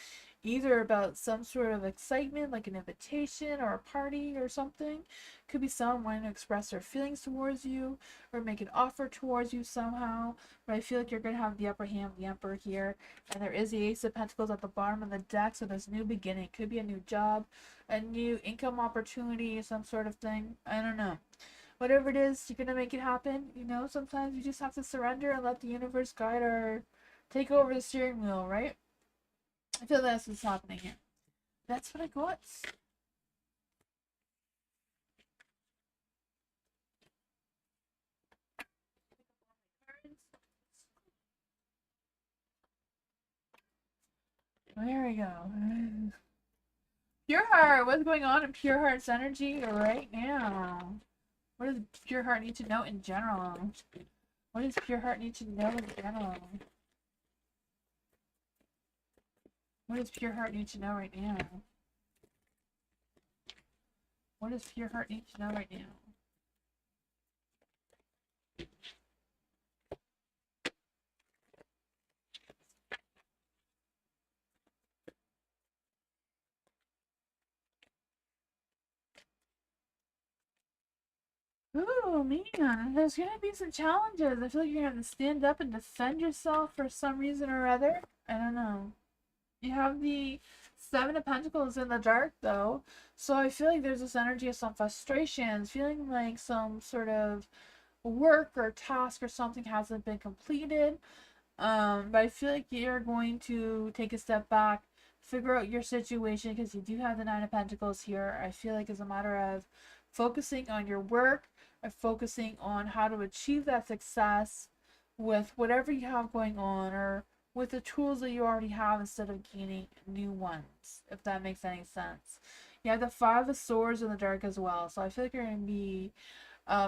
either about some sort of excitement, like an invitation or a party or something. Could be someone wanting to express their feelings towards you or make an offer towards you somehow. But I feel like you're going to have the upper hand, the Emperor here. And there is the Ace of Pentacles at the bottom of the deck, so there's new beginning. Could be a new job, a new income opportunity, some sort of thing. I don't know. Whatever it is, you're going to make it happen. You know, sometimes you just have to surrender and let the universe guide or take over the steering wheel, right? I feel that's what's happening here. That's what I got. There we go. Pure Heart, what's going on in Pure Heart's energy right now? What does Pure Heart need to know in general? What does Pure Heart need to know in general? What does Pure Heart need to know right now? What does Pure Heart need to know right now? Oh man, there's gonna be some challenges. I feel like you're gonna have to stand up and defend yourself for some reason or other. I don't know. You have the Seven of Pentacles in the dark though, so I feel like there's this energy of some frustrations, feeling like some sort of work or task or something hasn't been completed. But I feel like you're going to take a step back, figure out your situation, because you do have the Nine of Pentacles here. I feel like it's a matter of focusing on your work or focusing on how to achieve that success with whatever you have going on or with the tools that you already have instead of gaining new ones, if that makes any sense. You have the Five of Swords in the dark as well, so I feel like you're going to be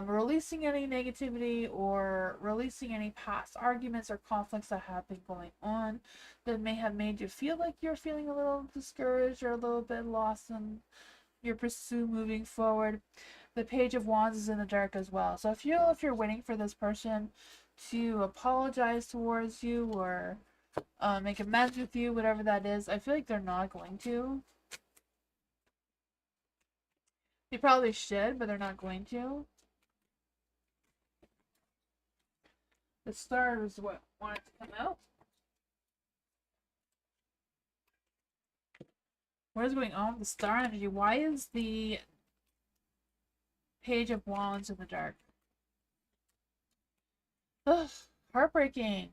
releasing any negativity or releasing any past arguments or conflicts that have been going on that may have made you feel like you're feeling a little discouraged or a little bit lost in your pursuit moving forward. The Page of Wands is in the dark as well. So if you're waiting for this person to apologize towards you or make amends with you, whatever that is, I feel like they're not going to. They probably should, but they're not going to. The Star is what wanted to come out. What is going on with the Star energy? Why is the Page of Wands in the dark? Ugh, heartbreaking.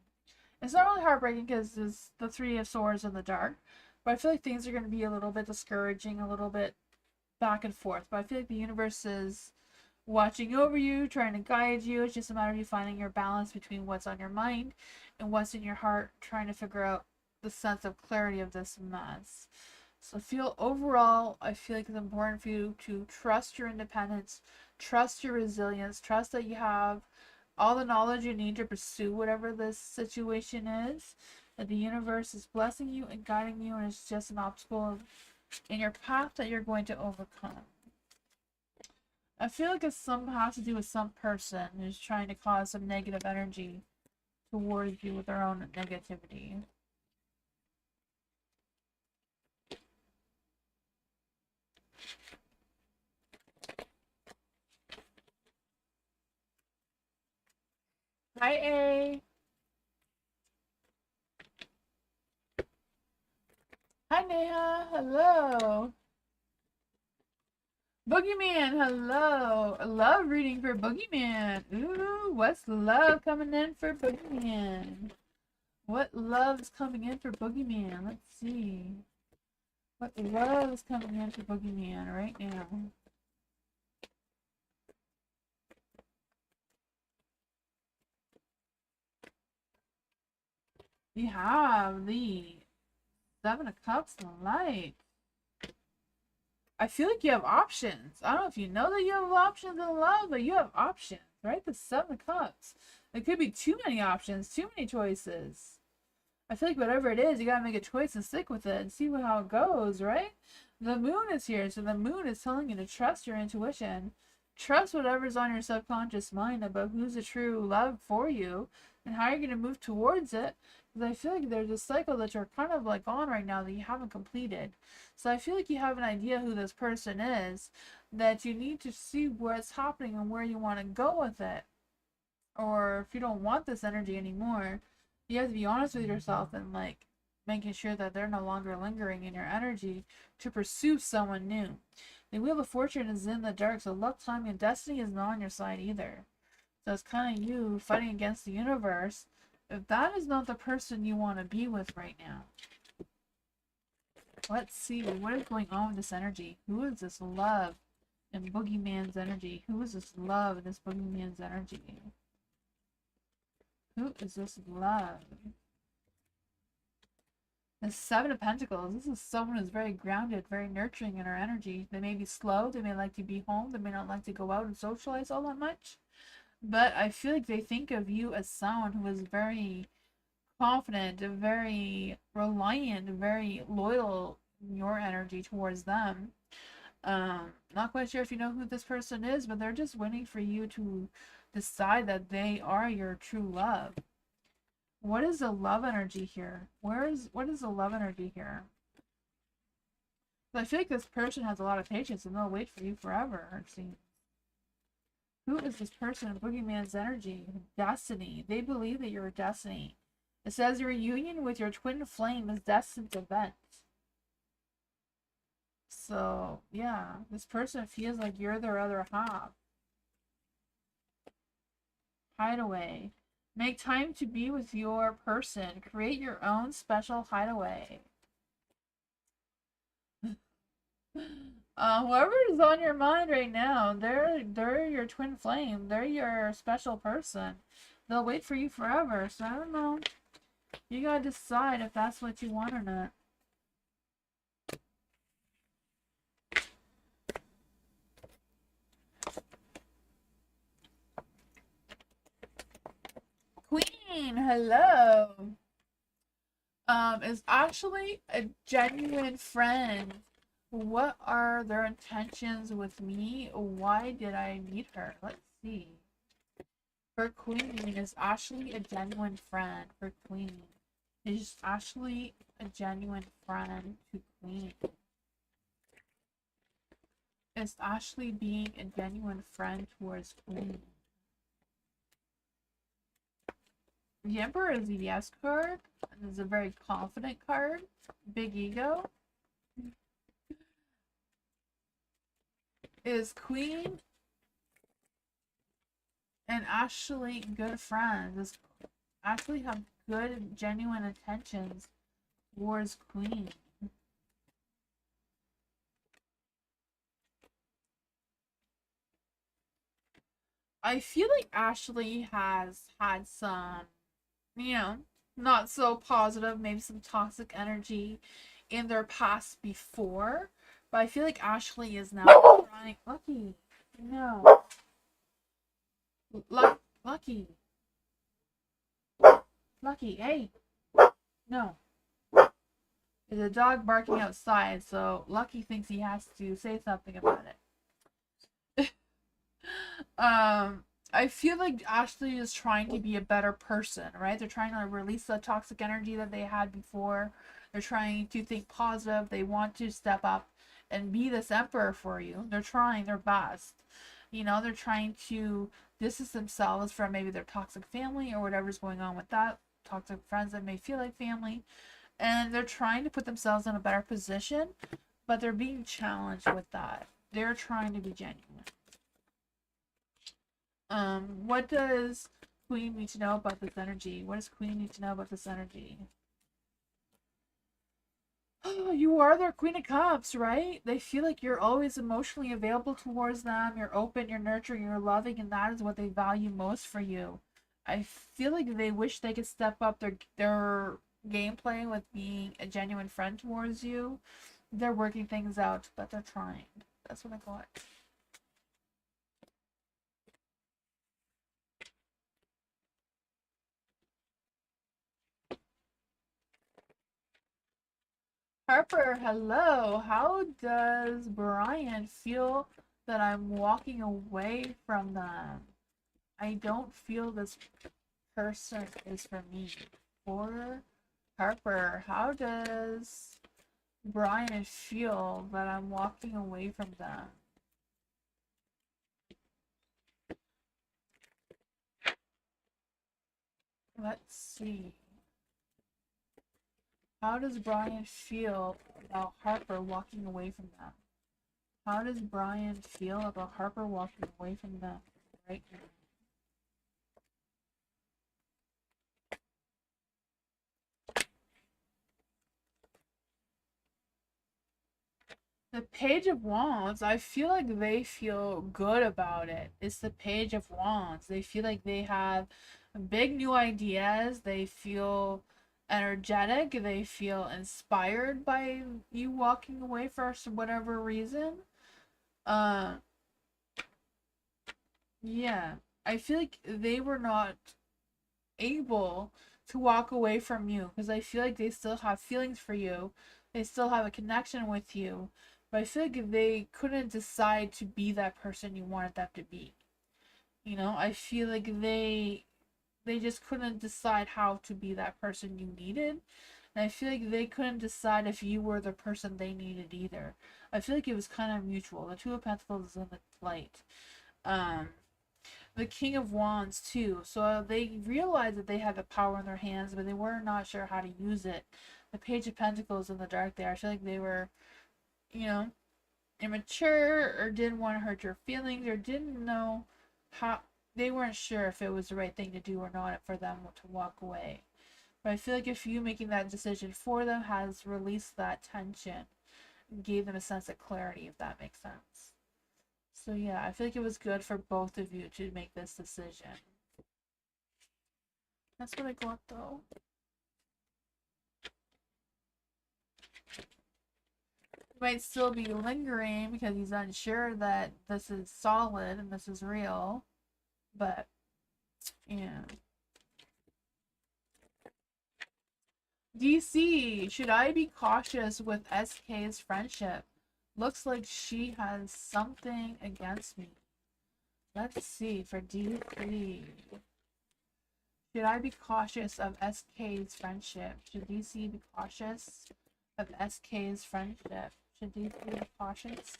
It's not really heartbreaking because it's the Three of Swords in the dark, but I feel like things are going to be a little bit discouraging, a little bit back and forth. But I feel like the universe is watching over you, trying to guide you. It's just a matter of you finding your balance between what's on your mind and what's in your heart, trying to figure out the sense of clarity of this mess. So overall, I feel like it's important for you to trust your independence, trust your resilience, trust that you have all the knowledge you need to pursue whatever this situation is, that the universe is blessing you and guiding you, and it's just an obstacle in your path that you're going to overcome. I feel like it's has to do with some person who's trying to cause some negative energy towards you with their own negativity. Hi, A. Hi, Neha. Hello. Boogeyman, hello. Love reading for Boogeyman. Ooh, what's love coming in for Boogeyman? What love is coming in for Boogeyman? Let's see. What love is coming in for Boogeyman right now? You have the Seven of Cups and Light. I feel like you have options. I don't know if you know that you have options in love, but you have options, right? The Seven of Cups. There could be too many options, too many choices. I feel like whatever it is, you gotta make a choice and stick with it and see how it goes, right? The moon is here, so the moon is telling you to trust your intuition. Trust whatever's on your subconscious mind about who's the true love for you and how you're gonna move towards it. Because I feel like there's a cycle that you're kind of like on right now that you haven't completed. So I feel like you have an idea who this person is, that you need to see what's happening and where you want to go with it. Or if you don't want this energy anymore, you have to be honest with yourself and like making sure that they're no longer lingering in your energy to pursue someone new. The Wheel of Fortune is in the dark, so luck, time, and destiny is not on your side either. So it's kind of you fighting against the universe if that is not the person you want to be with right now. Let's see, what is going on with this energy? Who is this love and boogeyman's energy? Who is this love and this boogeyman's energy? Who is this love? The Seven of Pentacles. This is someone who's very grounded, very nurturing in her energy. They may be slow. They may like to be home. They may not like to go out and socialize all that much. But I feel like they think of you as someone who is very confident, very reliant, very loyal in your energy towards them. Not quite sure if you know who this person is, but they're just waiting for you to decide that they are your true love. What is the love energy here? What is the love energy here? I feel like this person has a lot of patience and they'll wait for you forever, it seems. Who is this person in Boogeyman's energy? Destiny. They believe that you're a destiny. It says your union with your twin flame is destined to event. So, yeah, this person feels like you're their other half. Hideaway. Make time to be with your person. Create your own special hideaway. Whoever is on your mind right now, they're your twin flame. They're your special person. They'll wait for you forever. So I don't know. You gotta decide if that's what you want or not. Queen, hello. Is actually a genuine friend. What are their intentions with me? Why did I meet her? Let's see. For Queen, is Ashley a genuine friend? For Queen, is Ashley a genuine friend to Queen? Is Ashley being a genuine friend towards Queen? The Emperor is a yes card. And is a very confident card. Big ego. Is Queen and Ashley good friends? Does Ashley have good, genuine intentions towards Queen? I feel like Ashley has had some, you know, not so positive, maybe some toxic energy in their past before. But I feel like Ashley is now trying. Lucky. No. Lucky. Lucky. Hey. No. There's a dog barking outside, so Lucky thinks he has to say something about it. I feel like Ashley is trying to be a better person, right? They're trying to release the toxic energy that they had before. They're trying to think positive. They want to step up and be this emperor for you. They're trying their best. You know, they're trying to distance themselves from maybe their toxic family or whatever's going on with that. Toxic friends that may feel like family. And they're trying to put themselves in a better position, but they're being challenged with that. They're trying to be genuine. What does Queen need to know about this energy? What does Queen need to know about this energy? You are their Queen of Cups, right? They feel like you're always emotionally available towards them. You're open, you're nurturing, you're loving, and that is what they value most for you. I feel like they wish they could step up their gameplay with being a genuine friend towards you. They're working things out, but they're trying. That's what I got. Harper, hello. How does Brian feel that I'm walking away from them? I don't feel this person is for me. For Harper, how does Brian feel that I'm walking away from them? Let's see. How does Brian feel about Harper walking away from them? How does Brian feel about Harper walking away from them right now? The Page of Wands, I feel like they feel good about it. It's the Page of Wands. They feel like they have big new ideas. They feel energetic. They feel inspired by you walking away for whatever reason. Uh, yeah. I feel like they were not able to walk away from you because I feel like they still have feelings for you. They still have a connection with you. But I feel like they couldn't decide to be that person you wanted them to be. You know, I feel like they just couldn't decide how to be that person you needed. And I feel like they couldn't decide if you were the person they needed either. I feel like it was kind of mutual. The Two of Pentacles is in the light. Um, the King of Wands too. So they realized that they had the power in their hands, but they were not sure how to use it. The Page of Pentacles in the dark there. I feel like they were, you know, immature or didn't want to hurt your feelings or didn't know how. They weren't sure if it was the right thing to do or not for them to walk away. But I feel like if you making that decision for them has released that tension and gave them a sense of clarity, if that makes sense. So yeah, I feel like it was good for both of you to make this decision. That's what I got though. He might still be lingering because he's unsure that this is solid and this is real. But yeah. DC, should I be cautious with SK's friendship? Looks like she has something against me. Let's see for DC. Should I be cautious of SK's friendship? Should DC be cautious of SK's friendship? Should DC be cautious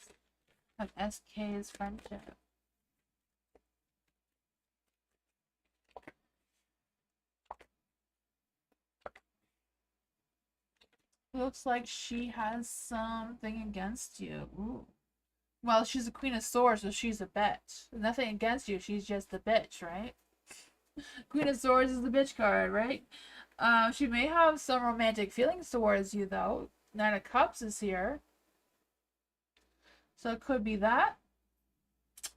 of SK's friendship? Looks like she has something against you. Ooh. Well, she's a Queen of Swords, so she's a bitch. Nothing against you, she's just a bitch, right? Queen of Swords is the bitch card, right? She may have some romantic feelings towards you, though. Nine of Cups is here. So it could be that.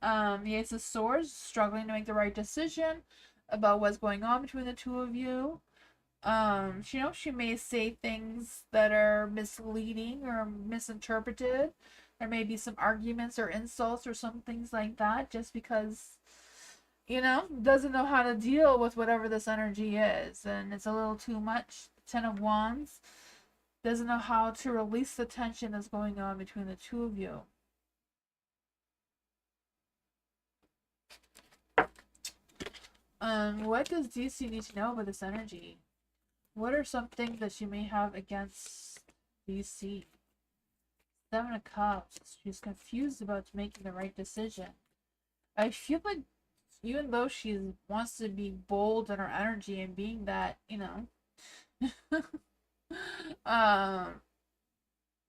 The Ace of Swords, struggling to make the right decision about what's going on between the two of you. She may say things that are misleading or misinterpreted. There may be some arguments or insults or some things like that just because, doesn't know how to deal with whatever this energy is. And it's a little too much. Ten of Wands doesn't know how to release the tension that's going on between the two of you. What does DC need to know about this energy? What are some things that she may have against DC? Seven of Cups. She's confused about making the right decision. I feel like even though she wants to be bold in her energy and being that,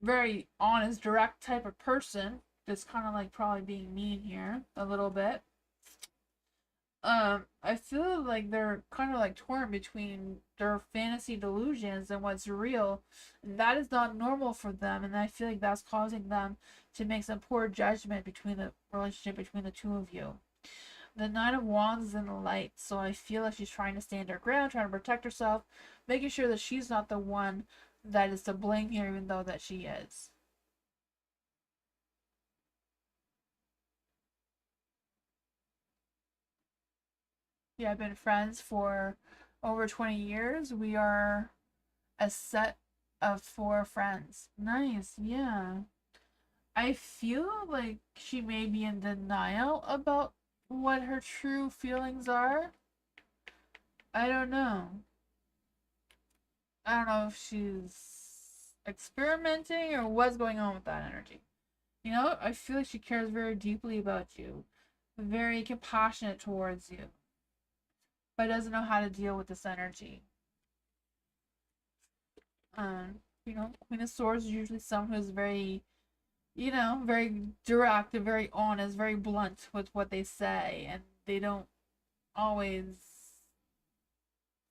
very honest, direct type of person, that's kind of like probably being mean here a little bit. I feel like they're kind of like torn between their fantasy delusions and what's real. And that is not normal for them, and I feel like that's causing them to make some poor judgment between the relationship between the two of you. The Nine of Wands is in the light, so I feel like she's trying to stand her ground, trying to protect herself, making sure that she's not the one that is to blame here, even though that she is. Yeah, I've been friends for over 20 years. We are a set of 4 friends. Nice, yeah. I feel like she may be in denial about what her true feelings are. I don't know. I don't know if she's experimenting or what's going on with that energy. You know, I feel like she cares very deeply about you, very compassionate towards you, but doesn't know how to deal with this energy. You know, Queen of Swords is usually someone who's very, you know, very direct and very honest, very blunt with what they say, and they don't always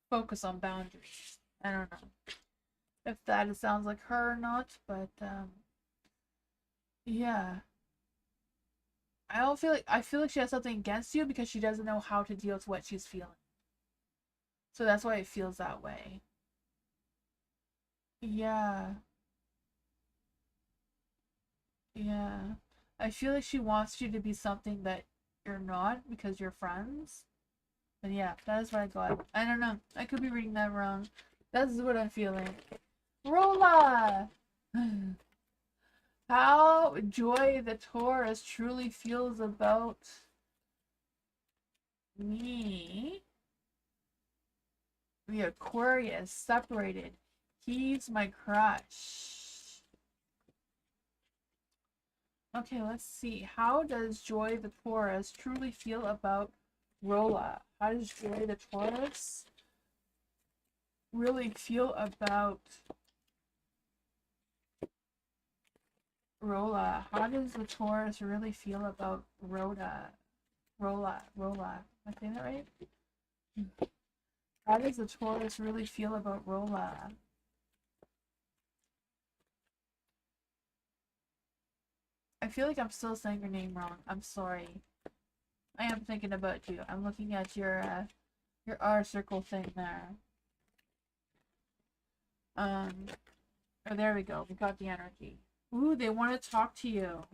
focus on boundaries. I don't know if that sounds like her or not, but yeah. I feel like she has something against you because she doesn't know how to deal with what she's feeling. So that's why it feels that way. Yeah. Yeah. I feel like she wants you to be something that you're not because you're friends. But yeah, that is what I got. I don't know. I could be reading that wrong. That's what I'm feeling. Rolla! How Joy the Taurus truly feels about me. The Aquarius separated. He's my crush. Okay, let's see. How does Joy the Taurus truly feel about Rolla? How does Joy the Taurus really feel about Rolla? How does the Taurus really feel about Rhoda? Rolla. Am I saying that right? How does the Taurus really feel about Rolla? I feel like I'm still saying your name wrong. I'm sorry. I am thinking about you. I'm looking at your R circle thing there. Oh, there we go. We got the energy. Ooh, they want to talk to you.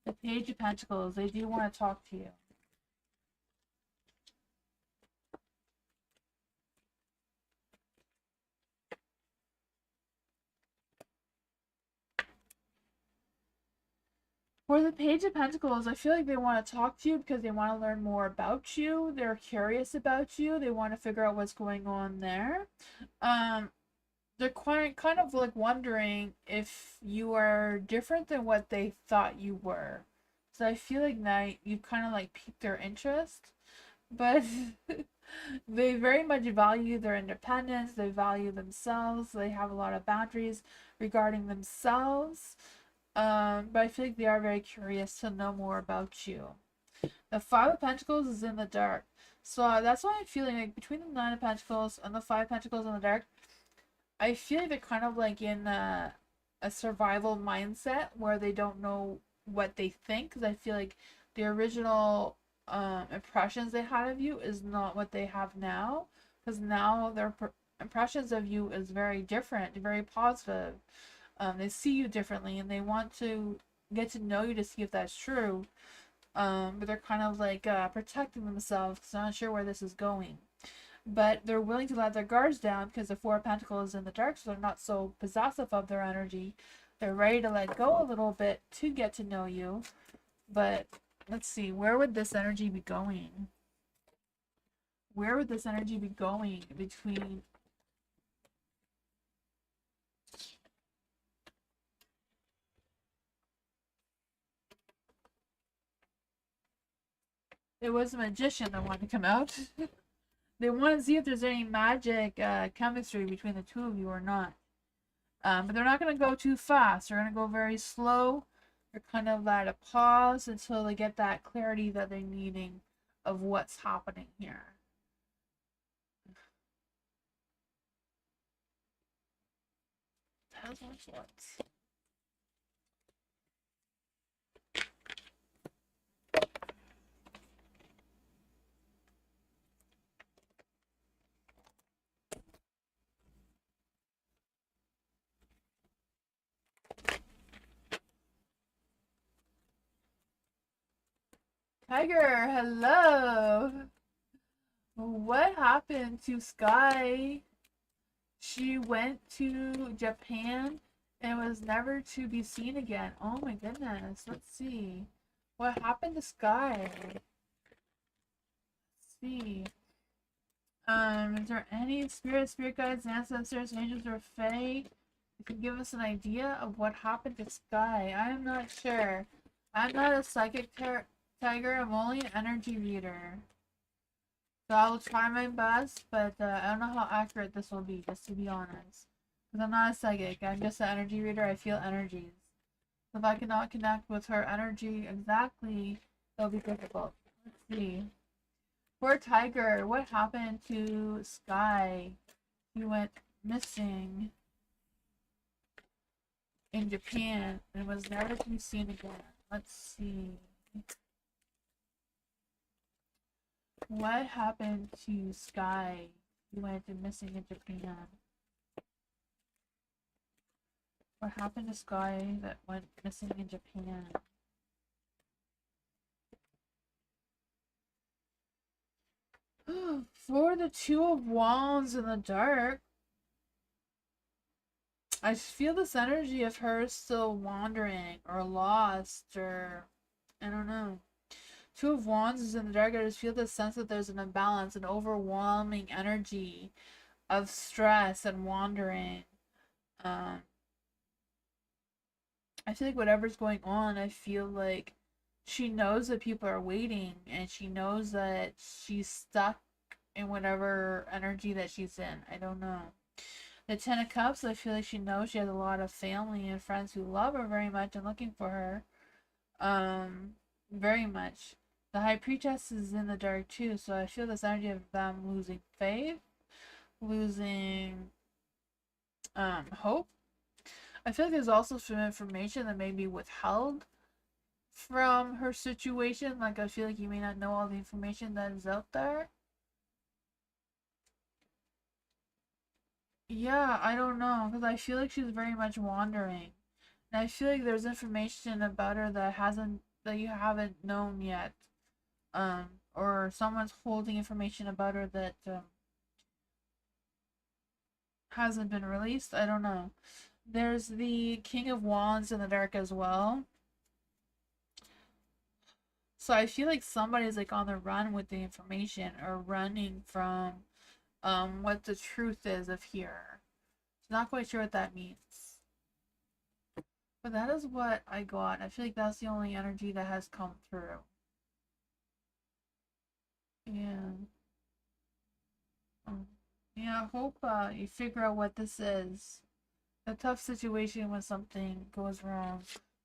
The Page of Pentacles. They do want to talk to you. For the Page of Pentacles, I feel like they want to talk to you because they want to learn more about you. They're curious about you. They want to figure out what's going on there. They're kind of like wondering if you are different than what they thought you were. So I feel like now you kind of like piqued their interest, but they very much value their independence. They value themselves. They have a lot of boundaries regarding themselves. But I feel like they are very curious to know more about you. The Five of Pentacles is in the dark. So that's why I'm feeling like between the Nine of Pentacles and the Five of Pentacles in the dark, I feel like they're kind of like in a survival mindset where they don't know what they think. Because I feel like the original impressions they had of you is not what they have now. Because now their impressions of you is very different, very positive. They see you differently and they want to get to know you to see if that's true. But they're kind of like protecting themselves because they're not sure where this is going. But they're willing to let their guards down because the Four of Pentacles is in the dark, so they're not so possessive of their energy. They're ready to let go a little bit to get to know you. But let's see, where would this energy be going? Where would this energy be going between... It was a magician that wanted to come out. They want to see if there's any magic chemistry between the two of you or not. But they're not going to go too fast. They're going to go very slow. They're kind of at a pause until they get that clarity that they're needing of what's happening here. How's my shorts? Tiger, hello. What happened to Sky? She went to Japan and was never to be seen again. Oh my goodness. Let's see. What happened to Sky? Let's see. Is there any spirit guides, ancestors, angels, or fae? You can give us an idea of what happened to Sky. I am not sure. I'm not a psychic tiger. I'm only an energy reader. So I will try my best, but I don't know how accurate this will be, just to be honest. Because I'm not a psychic. I'm just an energy reader. I feel energies. If I cannot connect with her energy exactly, it'll be difficult. Let's see. Poor Tiger, what happened to Sky? He went missing in Japan and was never to be seen again. Let's see. What happened to Sky? He went missing in Japan. What happened to Sky that went missing in Japan? For the Two of Wands in the dark, I feel this energy of her still wandering or lost or I don't know. Two of Wands is in the dark. I just feel the sense that there's an imbalance, an overwhelming energy of stress and wandering. Um, I feel like whatever's going on, I feel like she knows that people are waiting and she knows that she's stuck in whatever energy that she's in. I don't know. The Ten of Cups, I feel like she knows she has a lot of family and friends who love her very much and looking for her. Very much. The High Priestess is in the dark too, so I feel this energy of them losing faith, losing hope. I feel like there's also some information that may be withheld from her situation. Like I feel like you may not know all the information that is out there. Yeah, I don't know, because I feel like she's very much wandering. And I feel like there's information about her that you haven't known yet. Or someone's holding information about her that hasn't been released. I don't know. There's the King of Wands in the dark as well. So I feel like somebody's like on the run with the information or running from what the truth is of here. Not quite sure what that means. But that is what I got. I feel like that's the only energy that has come through. Yeah. Yeah, I hope you figure out what this is. A tough situation when something goes wrong.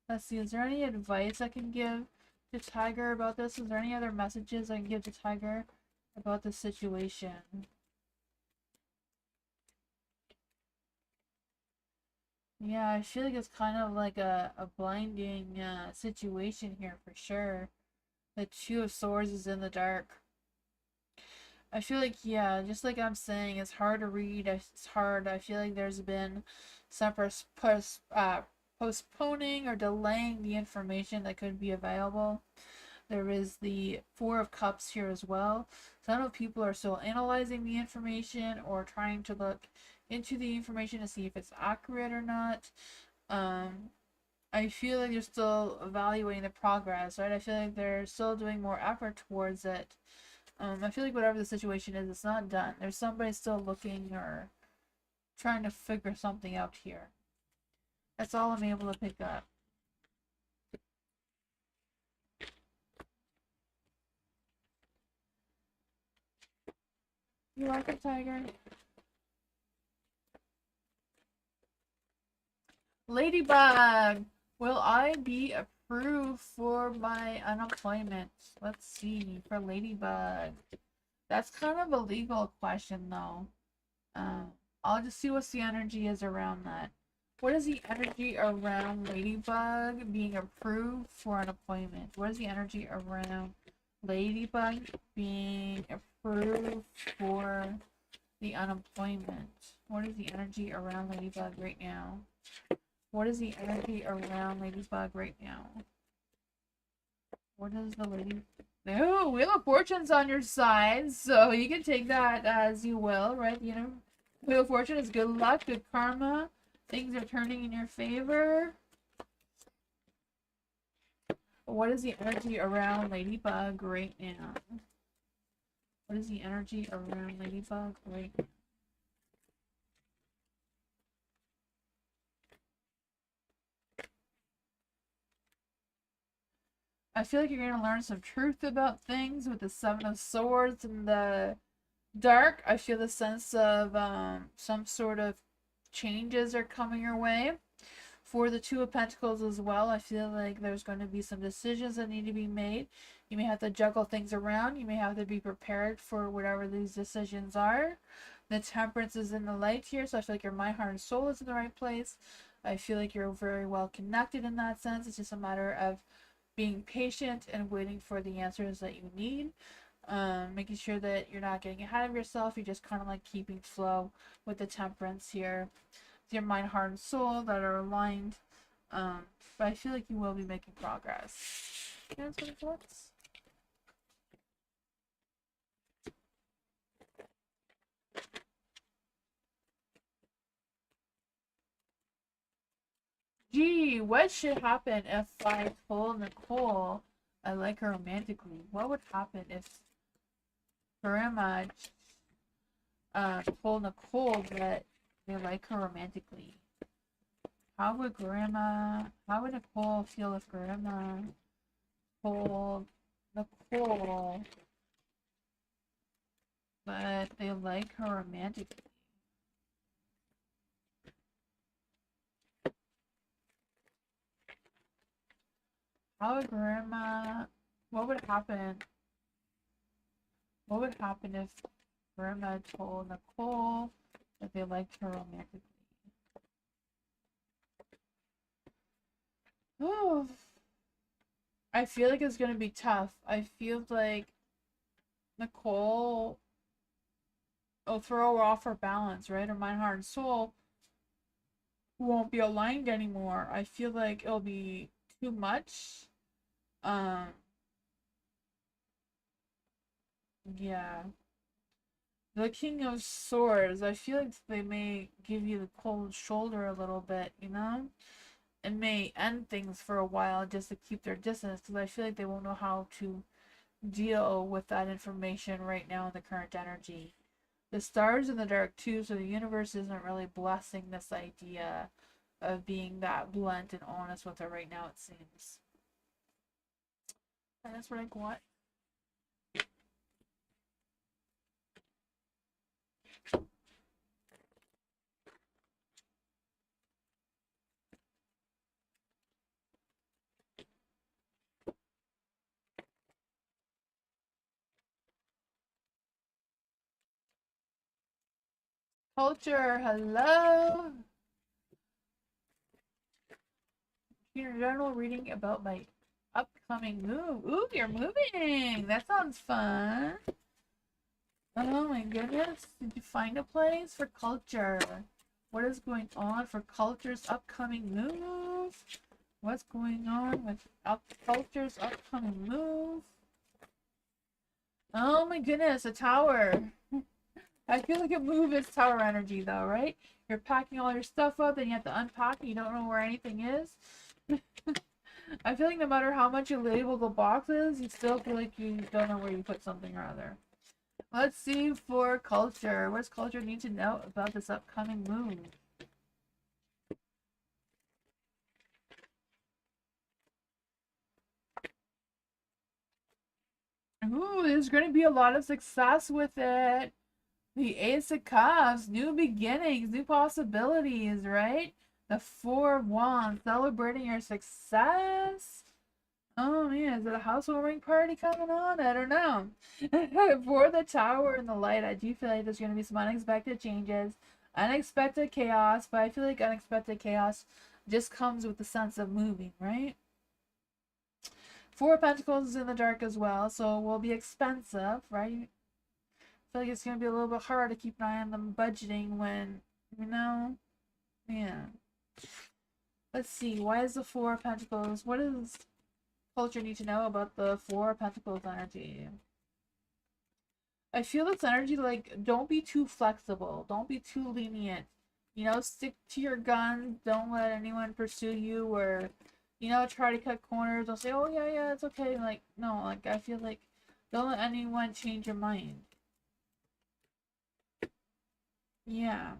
Let's see, is there any advice I can give to Tiger about this? Is there any other messages I can give to Tiger about this situation? Yeah, I feel like it's kind of like a blinding situation here for sure. The Two of Swords is in the dark. I feel like, yeah, just like I'm saying, it's hard to read. It's hard. I feel like there's been some postponing or delaying the information that could be available. There is the Four of Cups here as well. So I don't know if people are still analyzing the information or trying to look into the information to see if it's accurate or not. I feel like they're still evaluating the progress, right? I feel like they're still doing more effort towards it. I feel like whatever the situation is, it's not done. There's somebody still looking or trying to figure something out here. That's all I'm able to pick up. You like it, Tiger? Ladybug! Will I be approved for my unemployment? Let's see, for Ladybug. That's kind of a legal question, though. I'll just see what the energy is around that. What is the energy around Ladybug being approved for an appointment? What is the energy around Ladybug being approved for the unemployment? What is the energy around Ladybug right now? What is the energy around Ladybug right now? What is the lady? Oh, Wheel of Fortune's on your side, so you can take that as you will, right? You know, Wheel of Fortune is good luck, good karma. Things are turning in your favor. What is the energy around Ladybug right now? What is the energy around Ladybug? Wait. I feel like you're going to learn some truth about things with the Seven of Swords and the Dark. I feel the sense of some sort of changes are coming your way. For the Two of Pentacles as well, I feel like there's going to be some decisions that need to be made. You may have to juggle things around. You may have to be prepared for whatever these decisions are. The Temperance is in the light here, so I feel like your mind, heart, and soul is in the right place. I feel like you're very well connected in that sense. It's just a matter of being patient and waiting for the answers that you need. Making sure that you're not getting ahead of yourself. You're just kind of like keeping flow with the Temperance here. It's your mind, heart, and soul that are aligned. But I feel like you will be making progress. That's what it looks. Gee, what should happen if I told Nicole I like her romantically? What would happen if Grandma told Nicole that they like her romantically? How would Nicole feel if Grandma told Nicole that they like her romantically? How would what would happen? What would happen if Grandma told Nicole that they liked her romantically? Oh, I feel like it's gonna be tough. I feel like Nicole will throw her off her balance, right? Her mind, heart, and soul won't be aligned anymore. I feel like it'll be too much. Yeah. The King of Swords, I feel like they may give you the cold shoulder a little bit, you know? And may end things for a while just to keep their distance, because I feel like they won't know how to deal with that information right now in the current energy. The stars in the dark too, so the universe isn't really blessing this idea of being that blunt and honest with her right now, it seems. And that's what I got. Culture, hello. Your general reading about my upcoming move. Ooh, you're moving. That sounds fun. Oh my goodness. Did you find a place for culture? What is going on for culture's upcoming move? What's going on with culture's upcoming move? Oh my goodness, a tower. I feel like a move is tower energy though, right? You're packing all your stuff up and you have to unpack and you don't know where anything is. I feel like no matter how much you label the boxes, you still feel like you don't know where you put something or other. Let's see for culture. What does culture need to know about this upcoming move? Ooh, there's going to be a lot of success with it. The Ace of Cups, new beginnings, new possibilities, right? The Four of Wands, celebrating your success. Oh man, is it a housewarming party coming on? I don't know. For the Tower and the Light, I do feel like there's going to be some unexpected changes, unexpected chaos, but I feel like unexpected chaos just comes with the sense of moving, right? Four of Pentacles is in the dark as well, so it will be expensive, right? I feel like it's going to be a little bit hard to keep an eye on them budgeting when, you know, yeah. Let's see, why is the Four of Pentacles? What does culture need to know about the Four of Pentacles energy? I feel this energy, like, don't be too flexible. Don't be too lenient. You know, stick to your guns. Don't let anyone pursue you or, you know, try to cut corners. Don't say, oh, yeah, it's okay. Like, no, like, I feel like don't let anyone change your mind. Yeah.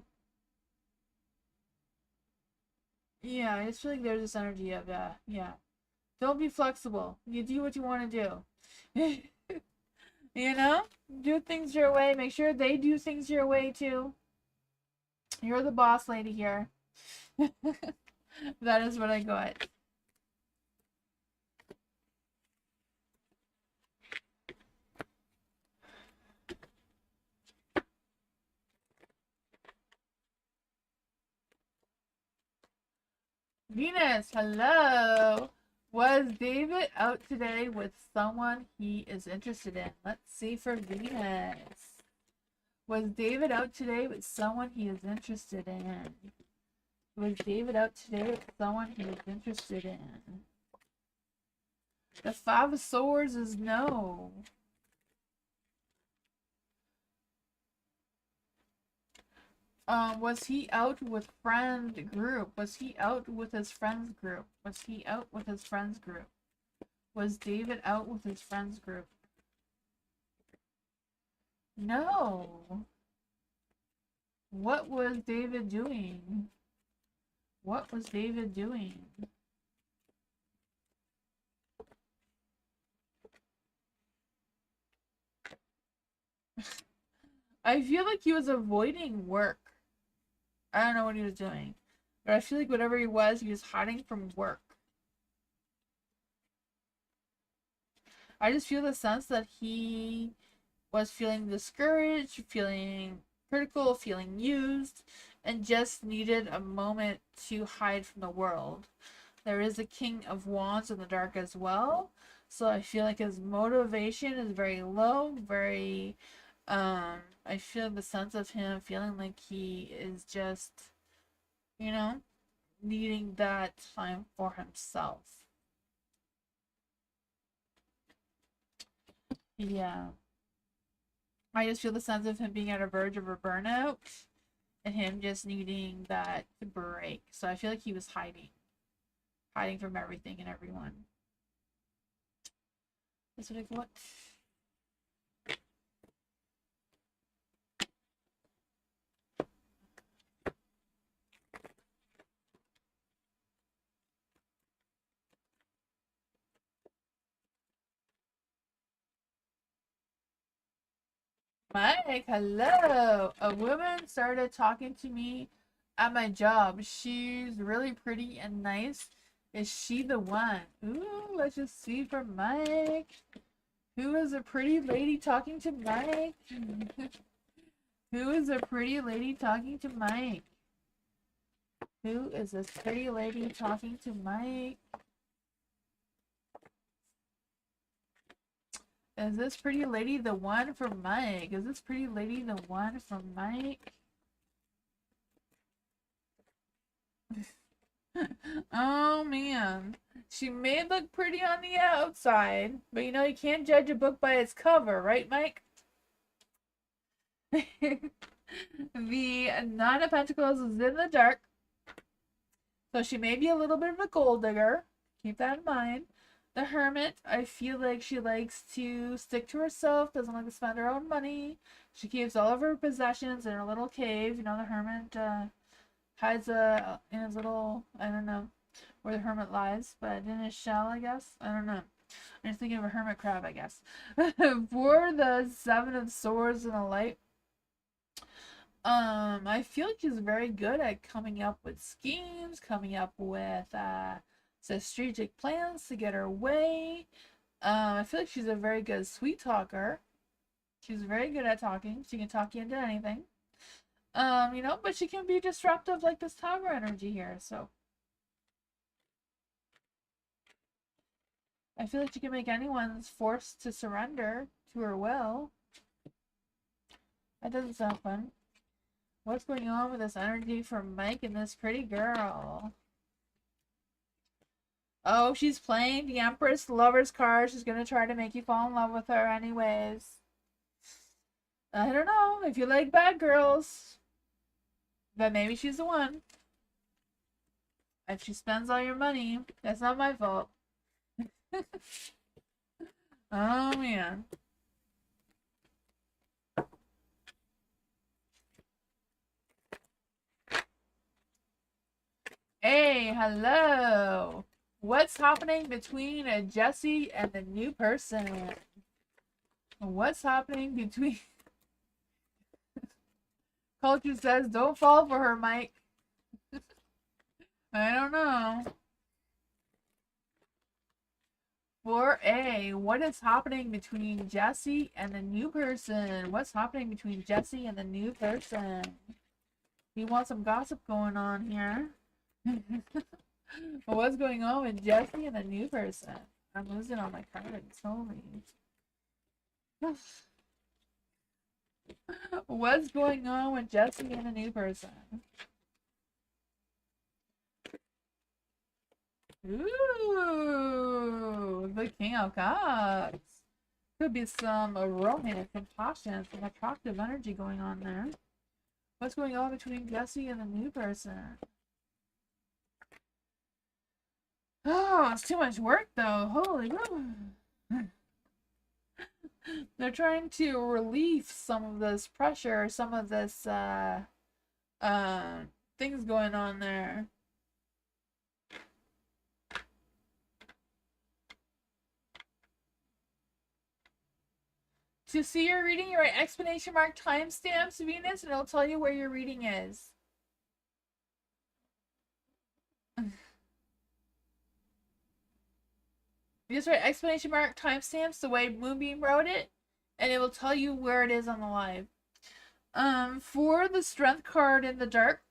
Yeah, I just feel like there's this energy of, yeah. Don't be flexible. You do what you want to do. You know? Do things your way. Make sure they do things your way too. You're the boss lady here. That is what I got. Venus, hello. Was David out today with someone he is interested in? Let's see for Venus. Was David out today with someone he is interested in? Was David out today with someone he is interested in? The Five of Swords is no. Was he out with friend group? Was he out with his friends group? Was he out with his friends group? Was David out with his friends group? No. What was David doing? What was David doing? I feel like he was avoiding work. I don't know what he was doing. But I feel like whatever he was hiding from work. I just feel the sense that he was feeling discouraged, feeling critical, feeling used, and just needed a moment to hide from the world. There is a King of Wands in the dark as well. So I feel like his motivation is very low, very I feel the sense of him feeling like he is just, you know, needing that time for himself. Yeah. I just feel the sense of him being at a verge of a burnout and him just needing that break. So I feel like he was hiding from everything and everyone. That's what I got. Mike, hello. A woman started talking to me at my job. She's really pretty and nice. Is she the one? Ooh, let's just see for Mike. Who is a pretty lady talking to Mike? Who is a pretty lady talking to Mike? Who is this pretty lady talking to Mike? Is this pretty lady the one for Mike? Is this pretty lady the one for Mike? Oh man. She may look pretty on the outside, but you know you can't judge a book by its cover, right, Mike? The Nine of Pentacles is in the dark. So she may be a little bit of a gold digger. Keep that in mind. The Hermit, I feel like she likes to stick to herself, doesn't like to spend her own money. She keeps all of her possessions in her little cave. You know, the Hermit hides in his little, I don't know where the Hermit lies, but in his shell, I guess. I don't know. I'm just thinking of a hermit crab, I guess. For the Seven of Swords and the Light, I feel like she's very good at coming up with schemes, coming up with strategic plans to get her way. I feel like she's a very good sweet talker. She's very good at talking. She can talk you into anything. You know, but she can be disruptive like this Tower energy here, so I feel like she can make anyone forced to surrender to her will. That doesn't sound fun. What's going on with this energy for Mike and this pretty girl? Oh, she's playing the Empress Lover's card. She's gonna try to make you fall in love with her anyways. I don't know if you like bad girls, but maybe she's the one. If she spends all your money, that's not my fault. Oh man. Hey, hello. What's happening between Jesse and the new person? What's happening between... Culture says don't fall for her, Mike. I don't know. 4A, what is happening between Jesse and the new person? What's happening between Jesse and the new person? You want some gossip going on here? What's going on with Jesse and the new person? I'm losing all my cards. Holy. What's going on with Jesse and the new person? Ooh, the King of Cups. Could be some romance and passion, some attractive energy going on there. What's going on between Jesse and the new person? Oh, it's too much work though. Holy woo. They're trying to relieve some of this pressure, some of this things going on there. To see your reading, you write exclamation mark timestamps Venus, and it'll tell you where your reading is. You just write exclamation mark timestamps the way Moonbeam wrote it, and it will tell you where it is on the live. For the strength card in the dark,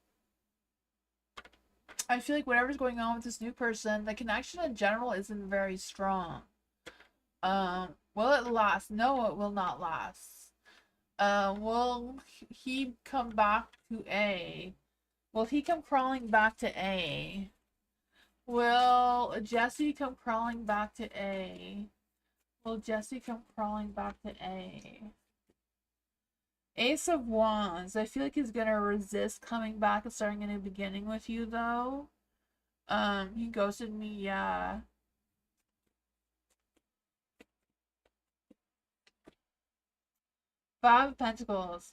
I feel like whatever's going on with this new person, the connection in general isn't very strong. Will it last? No, it will not last. Will he come back to A? Will he come crawling back to A? Will Jesse come crawling back to A? Will Jesse come crawling back to A? Ace of Wands. I feel like he's gonna resist coming back and starting a new beginning with you, though. He ghosted me, yeah. Five of Pentacles.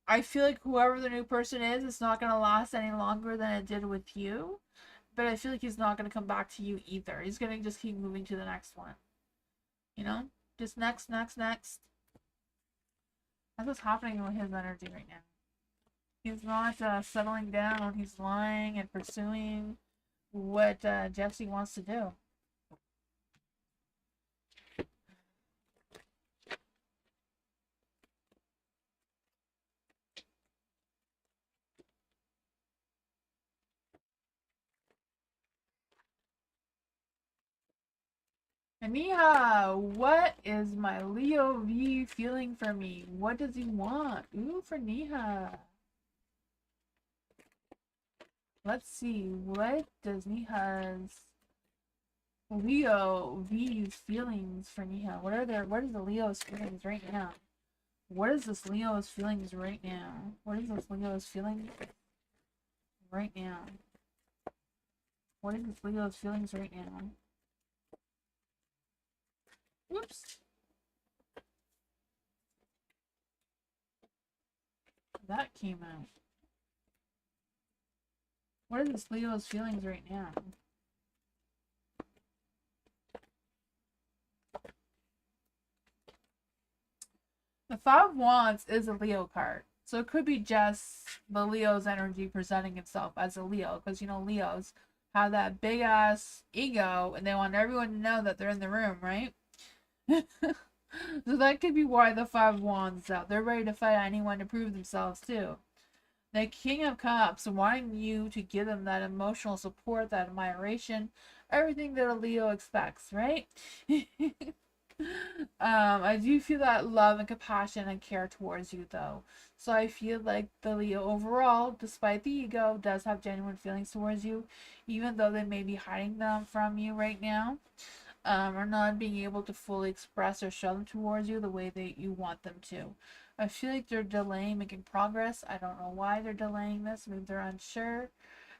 I feel like whoever the new person is, it's not gonna last any longer than it did with you. But I feel like he's not gonna come back to you either. He's gonna just keep moving to the next one. You know? Just next. That's what's happening with his energy right now. He's not settling down. He's lying and pursuing what Jesse wants to do. Aniha, what is my Leo V feeling for me? What does he want? Ooh, for Niha. Let's see. What does Niha's Leo V's feelings for Niha? What is the Leo's feelings right now? What is this Leo's feelings right now? What is this Leo's feelings right now? What is this Leo's feelings right now? Whoops. That came out. What is this Leo's feelings right now? The Five of Wands is a Leo card. So it could be just the Leo's energy presenting itself as a Leo. Because, you know, Leos have that big ass ego and they want everyone to know that they're in the room, right? So that could be why the Five of Wands is out. They're ready to fight anyone to prove themselves too. The King of Cups wanting you to give them that emotional support, that admiration, everything that a Leo expects, right? I do feel that love and compassion and care towards you though. So I feel like the Leo overall, despite the ego, does have genuine feelings towards you, even though they may be hiding them from you right now. Or not being able to fully express or show them towards you the way that you want them to. I feel like they're delaying making progress. I don't know why they're delaying this. Maybe they're unsure.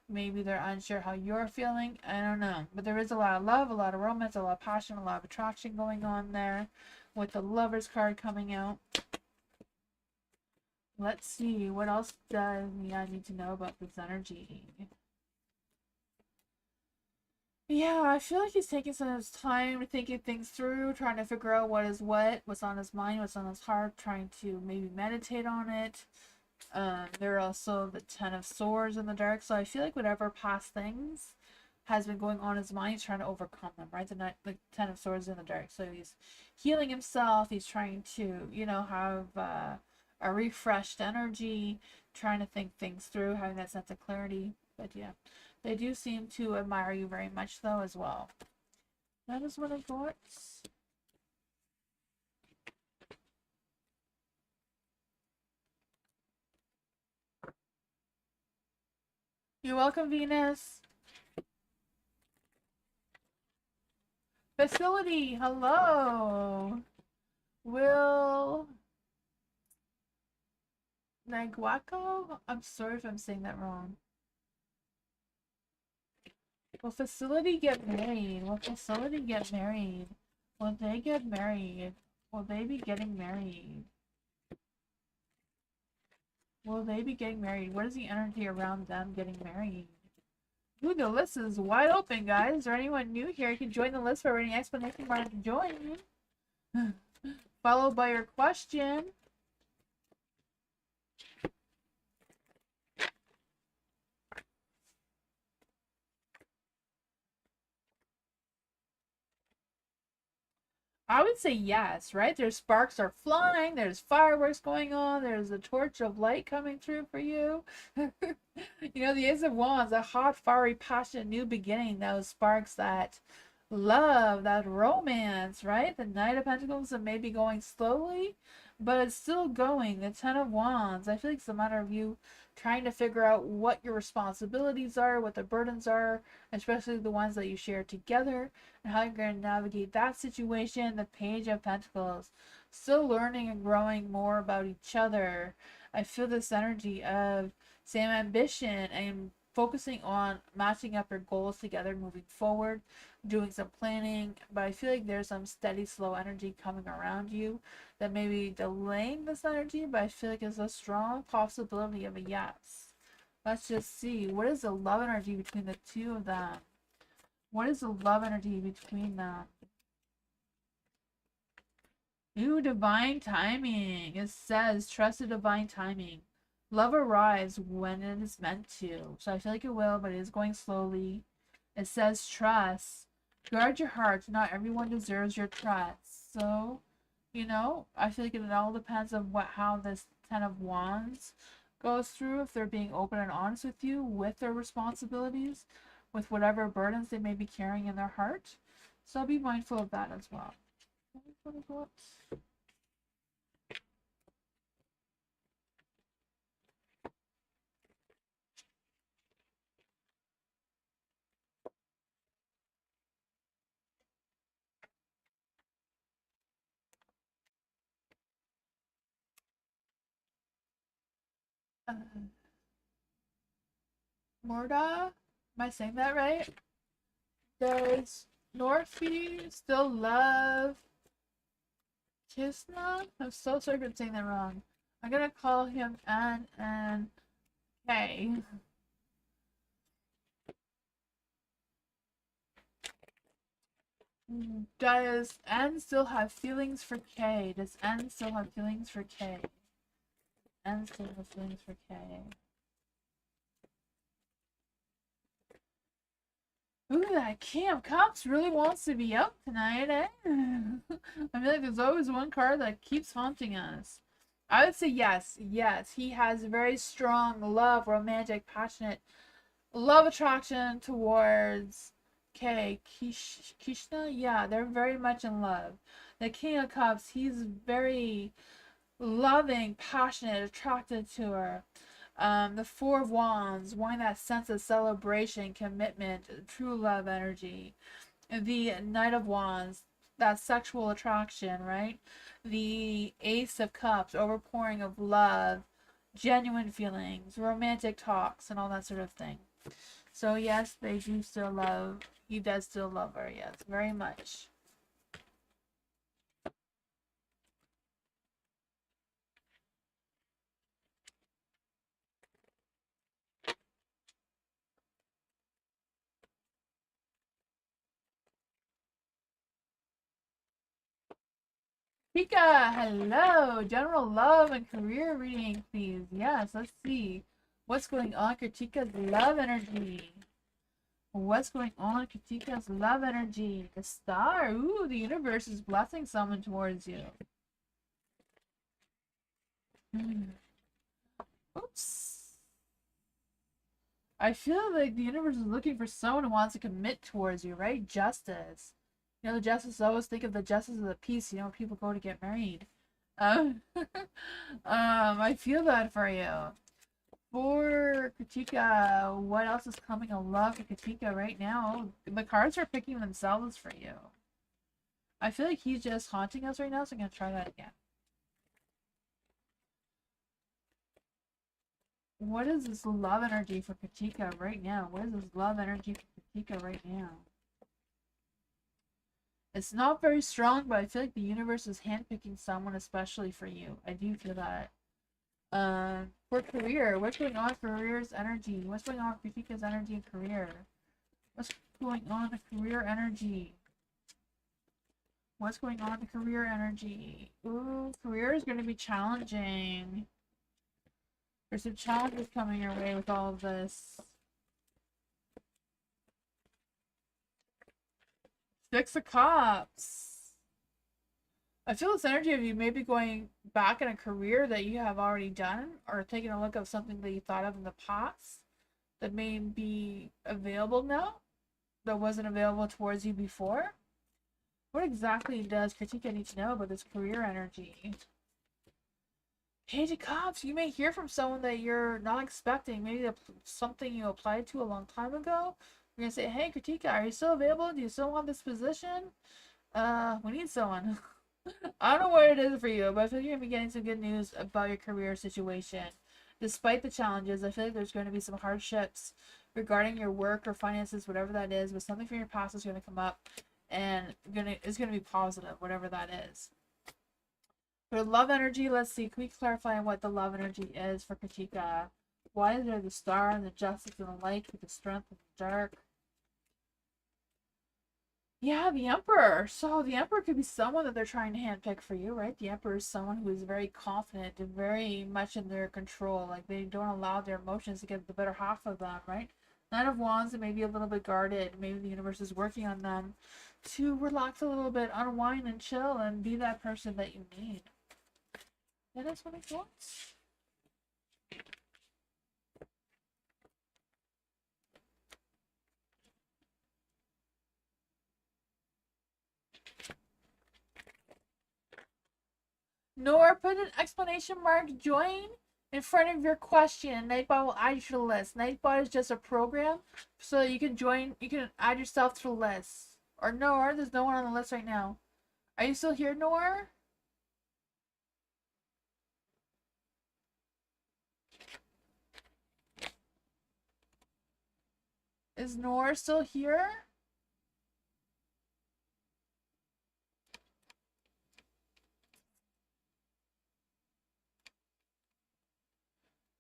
Maybe they're unsure how you're feeling. I don't know. But there is a lot of love, a lot of romance, a lot of passion, a lot of attraction going on there with the Lovers card coming out. Let's see. What else does I need to know about this energy? Yeah, I feel like he's taking some of his time thinking things through, trying to figure out what is what, what's on his mind, what's on his heart, trying to maybe meditate on it. There are also the Ten of Swords in the dark, so I feel like whatever past things has been going on in his mind, he's trying to overcome them, right? The Ten of Swords in the dark, so he's healing himself, he's trying to, have a refreshed energy, trying to think things through, having that sense of clarity. But yeah, they do seem to admire you very much, though, as well. That is what I got. You're welcome, Venus. Facility, hello. Will Naguaco? I'm sorry if I'm saying that wrong. Will Facility get married? Will Facility get married? Will they get married? Will they be getting married? Will they be getting married? What is the energy around them getting married? Ooh, the list is wide open, guys. Is there anyone new here? You can join the list for any explanation mark to join. Followed by your question. I would say yes, right? There's sparks are flying, there's fireworks going on, there's a torch of light coming through for you. The Ace of Wands, a hot, fiery, passionate new beginning, those sparks that love, that romance, right? The Knight of Pentacles that may be going slowly, but it's still going. The Ten of Wands, I feel like it's a matter of you trying to figure out what your responsibilities are, what the burdens are, especially the ones that you share together, and how you're going to navigate that situation. The Page of Pentacles, still learning and growing more about each other. I feel this energy of same ambition and focusing on matching up your goals together moving forward, doing some planning. But I feel like there's some steady, slow energy coming around you that may be delaying this energy, but I feel like it's a strong possibility of a yes. Let's just see. What is the love energy between the two of them? What is the love energy between them? Ooh, divine timing. It says, trust the divine timing. Love arrives when it is meant to. So I feel like it will, but it is going slowly. It says, trust. Guard your heart. Not everyone deserves your trust. So, I feel like it all depends on how this Ten of Wands goes through. If they're being open and honest with you with their responsibilities, with whatever burdens they may be carrying in their heart. So be mindful of that as well. Uh, Morda, am I saying that right? Does Northby still love Kisna? I'm so sorry for saying that wrong. I'm gonna call him N and K. Does N still have feelings for K? Does N still have feelings for K? N still have feelings for K. Ooh, that King of Cups really wants to be up tonight, eh? I feel like there's always one card that keeps haunting us. I would say yes, yes. He has very strong love, romantic, passionate love attraction towards Kishna. Yeah, they're very much in love. The King of Cups, he's very loving, passionate, attracted to her. The Four of Wands, wanting that sense of celebration, commitment, true love energy. The Knight of Wands, that sexual attraction, right? The Ace of Cups, overpouring of love, genuine feelings, romantic talks, and all that sort of thing. So yes, they do still love. He does still love her. Yes, very much. Pika, hello. General love and career reading, please. Yes, let's see. What's going on, Kritika's love energy? What's going on, Kritika's love energy? The star. Ooh, the universe is blessing someone towards you. Oops. I feel like the universe is looking for someone who wants to commit towards you, right? Justice. You know, the justice, I always think of the justice of the peace, you know, where people go to get married. I feel that for you. For Katika, what else is coming along for Katika right now? The cards are picking themselves for you. I feel like he's just haunting us right now, so I'm gonna try that again. What is this love energy for Katika right now? What is this love energy for Katika right now? It's not very strong, but I feel like the universe is handpicking someone especially for you. I do feel that. For career, what's going on for career's energy? What's going on for Katika's energy and career? What's going on with career energy? What's going on with career energy? Ooh, career is going to be challenging. There's some challenges coming your way with all of this. Six of Cups. I feel this energy of you maybe going back in a career that you have already done, or taking a look at something that you thought of in the past that may be available now, that wasn't available towards you before. What exactly does Kritika need to know about this career energy? Page of Cups, you may hear from someone that you're not expecting. Maybe something you applied to a long time ago. You're gonna say, hey Kritika, are you still available? Do you still want this position? We need someone. I don't know what it is for you, but I feel like you're gonna be getting some good news about your career situation. Despite the challenges, I feel like there's going to be some hardships regarding your work or finances, whatever that is, but something from your past is going to come up and it's going to be positive, whatever that is. For love energy, let's see. Can we clarify what the love energy is for Katika? Why is there the star and the justice and the light with the strength and the dark? Yeah, the Emperor. So the Emperor could be someone that they're trying to handpick for you, right? The Emperor is someone who is very confident and very much in their control. Like they don't allow their emotions to get the better half of them, right? Nine of Wands and maybe a little bit guarded. Maybe the universe is working on them to relax a little bit, unwind and chill, and be that person that you need. That is what it wants. Nor put an exclamation mark join in front of your question. Nightbot will add you to the list. Nightbot is just a program so that you can join, you can add yourself to the list. Or Nor, there's no one on the list right now. Are you still here, Nor? Is Nor still here?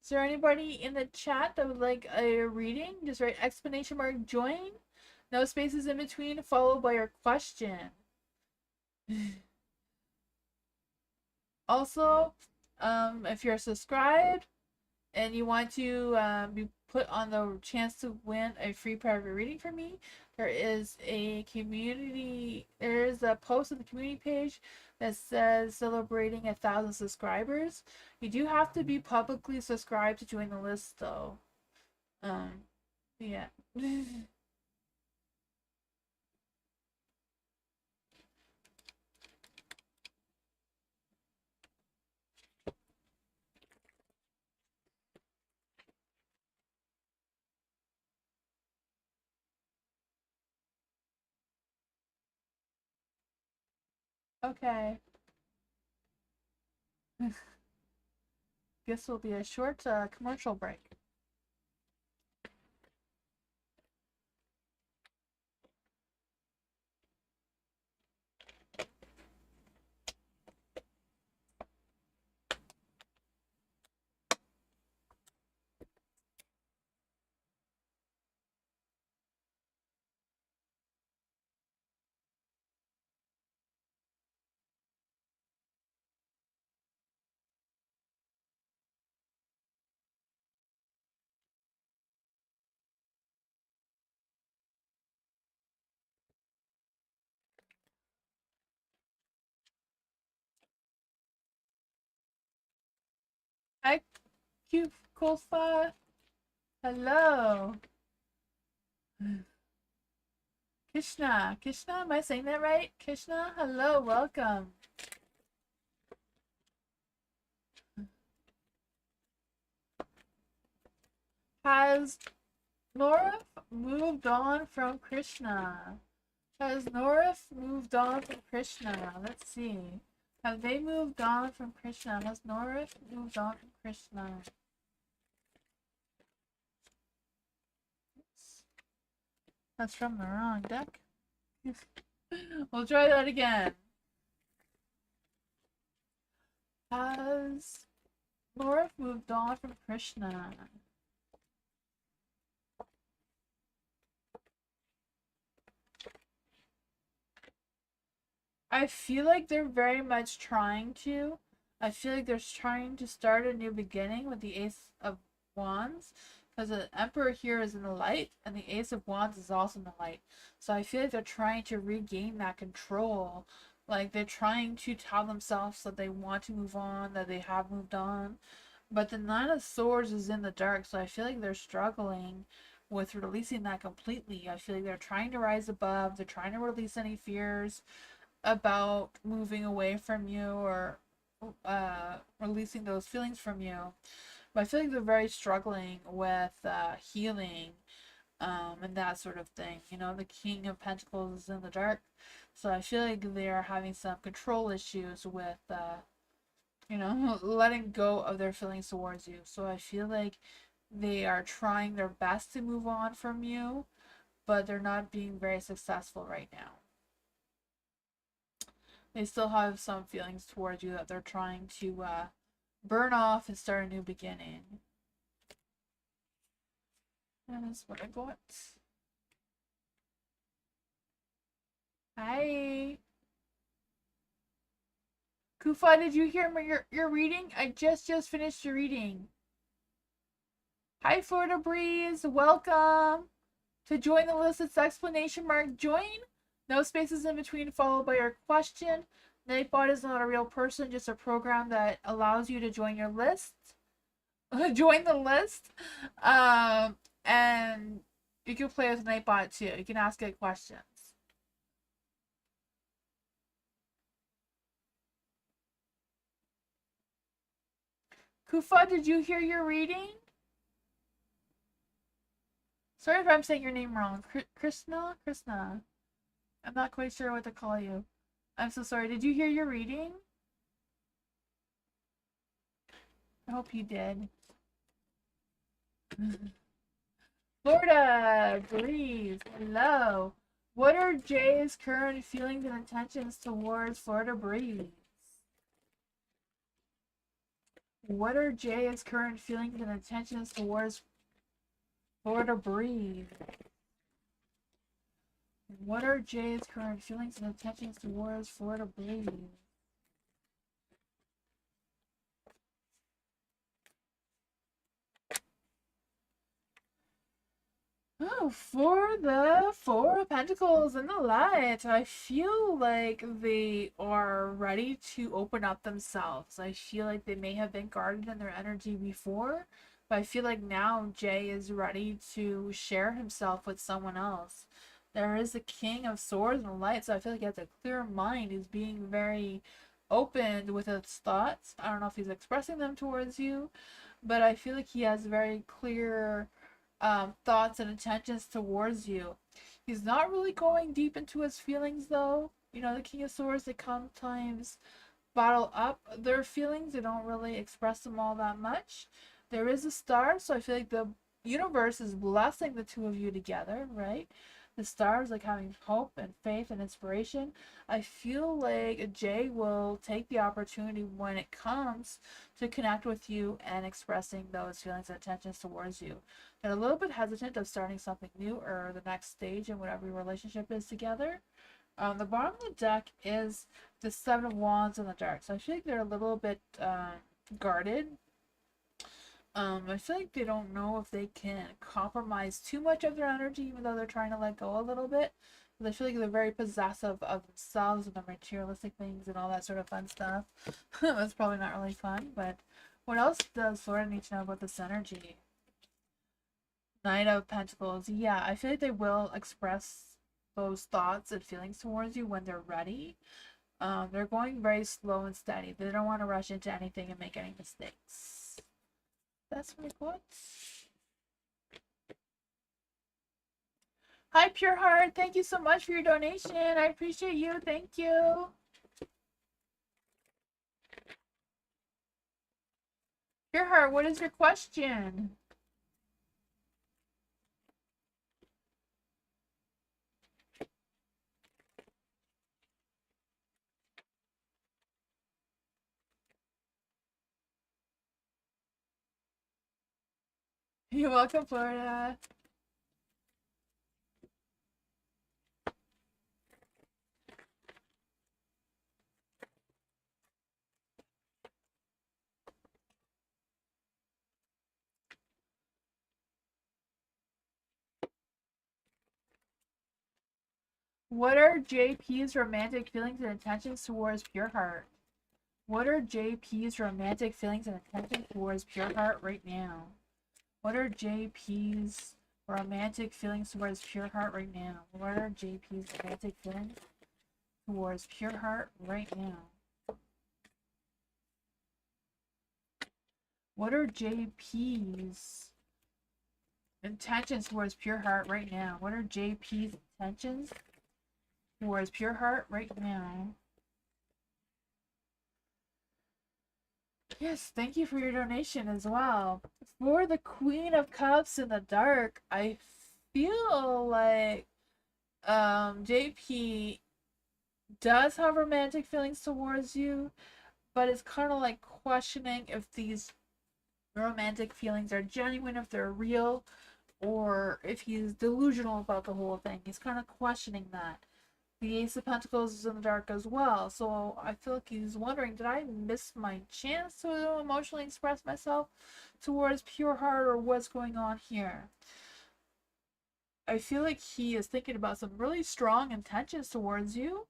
Is there anybody in the chat that would like a reading? Just write exclamation mark join. No spaces in between, followed by your question. Also, if you're subscribed and you want to be put on the chance to win a free private reading from me, there is a post on the community page that says celebrating 1,000 subscribers. You do have to be publicly subscribed to join the list though. Yeah. Okay. This will be a short commercial break. Hi, cute Kofa. Hello. Krishna. Krishna, am I saying that right? Krishna, hello, welcome. Has Nora moved on from Krishna? Has Nora moved on from Krishna? Let's see. Have they moved on from Krishna? Has Nora moved on from Krishna? Oops. That's from the wrong deck. We'll try that again. Has Nora moved on from Krishna? I feel like they're very much trying to. I feel like they're trying to start a new beginning with the Ace of Wands. Because the Emperor here is in the light, and the Ace of Wands is also in the light. So I feel like they're trying to regain that control. Like they're trying to tell themselves that they want to move on, that they have moved on. But the Nine of Swords is in the dark, so I feel like they're struggling with releasing that completely. I feel like they're trying to rise above, they're trying to release any fears about moving away from you or releasing those feelings from you. But I feel like they're very struggling with healing and that sort of thing. You know, the King of Pentacles is in the dark. So I feel like they're having some control issues with, you know, letting go of their feelings towards you. So I feel like they are trying their best to move on from you, but they're not being very successful right now. They still have some feelings towards you that they're trying to burn off and start a new beginning. That is what I got. Hi. Kufa, did you hear your reading? I just finished your reading. Hi, Florida Breeze. Welcome. To join the list, it's exclamation mark join. No spaces in between, followed by your question. Nightbot is not a real person, just a program that allows you to join your list. Join the list. And you can play with Nightbot too. You can ask it questions. Kufa, did you hear your reading? Sorry if I'm saying your name wrong. Krishna? Krishna. I'm not quite sure what to call you. I'm so sorry. Did you hear your reading? I hope you did. Florida, Breeze, hello. What are Jay's current feelings and intentions towards Florida Breeze? What are Jay's current feelings and intentions towards Florida Breeze? What are Jay's current feelings and intentions towards Florida Breeze? Oh, for the Four of Pentacles in the light, I feel like they are ready to open up themselves. I feel like they may have been guarded in their energy before, but I feel like now Jay is ready to share himself with someone else. There is the King of Swords in the light, so I feel like he has a clear mind. He's being very open with his thoughts. I don't know if he's expressing them towards you, but I feel like he has very clear thoughts and intentions towards you. He's not really going deep into his feelings, though. You know, the King of Swords, they sometimes bottle up their feelings. They don't really express them all that much. There is a star, so I feel like the universe is blessing the two of you together, right? The stars like having hope and faith and inspiration. I feel like Jay will take the opportunity when it comes to connect with you and expressing those feelings and intentions towards you. They're a little bit hesitant of starting something new or the next stage in whatever your relationship is together. The bottom of the deck is the Seven of Wands in the dark. So I feel like they're a little bit guarded. I feel like they don't know if they can compromise too much of their energy, even though they're trying to let go a little bit. But I feel like they're very possessive of themselves and the materialistic things and all that sort of fun stuff. That's probably not really fun, but What else does Florida need to know about this energy? Knight of Pentacles. Yeah, I feel like they will express those thoughts and feelings towards you when they're ready. They're going very slow and steady. They don't want to rush into anything and make any mistakes. That's my quotes. Hi, Pure Heart. Thank you so much for your donation. I appreciate you. Thank you. Pure Heart, what is your question? You're welcome, Florida. What are JP's romantic feelings and intentions towards Pure Heart? What are JP's romantic feelings and intentions towards Pure Heart right now? What are JP's romantic feelings towards Pure Heart right now? What are JP's romantic feelings towards Pure Heart right now? What are JP's intentions towards Pure Heart right now? What are JP's intentions towards Pure Heart right now? Yes, thank you for your donation as well. For the Queen of Cups in the dark, I feel like JP does have romantic feelings towards you, but it's kind of like questioning if these romantic feelings are genuine, if they're real, or if he's delusional about the whole thing. He's kind of questioning that. The Ace of Pentacles is in the dark as well, so I feel like he's wondering, did I miss my chance to emotionally express myself towards Pure Heart, or what's going on here? I feel like he is thinking about some really strong intentions towards you,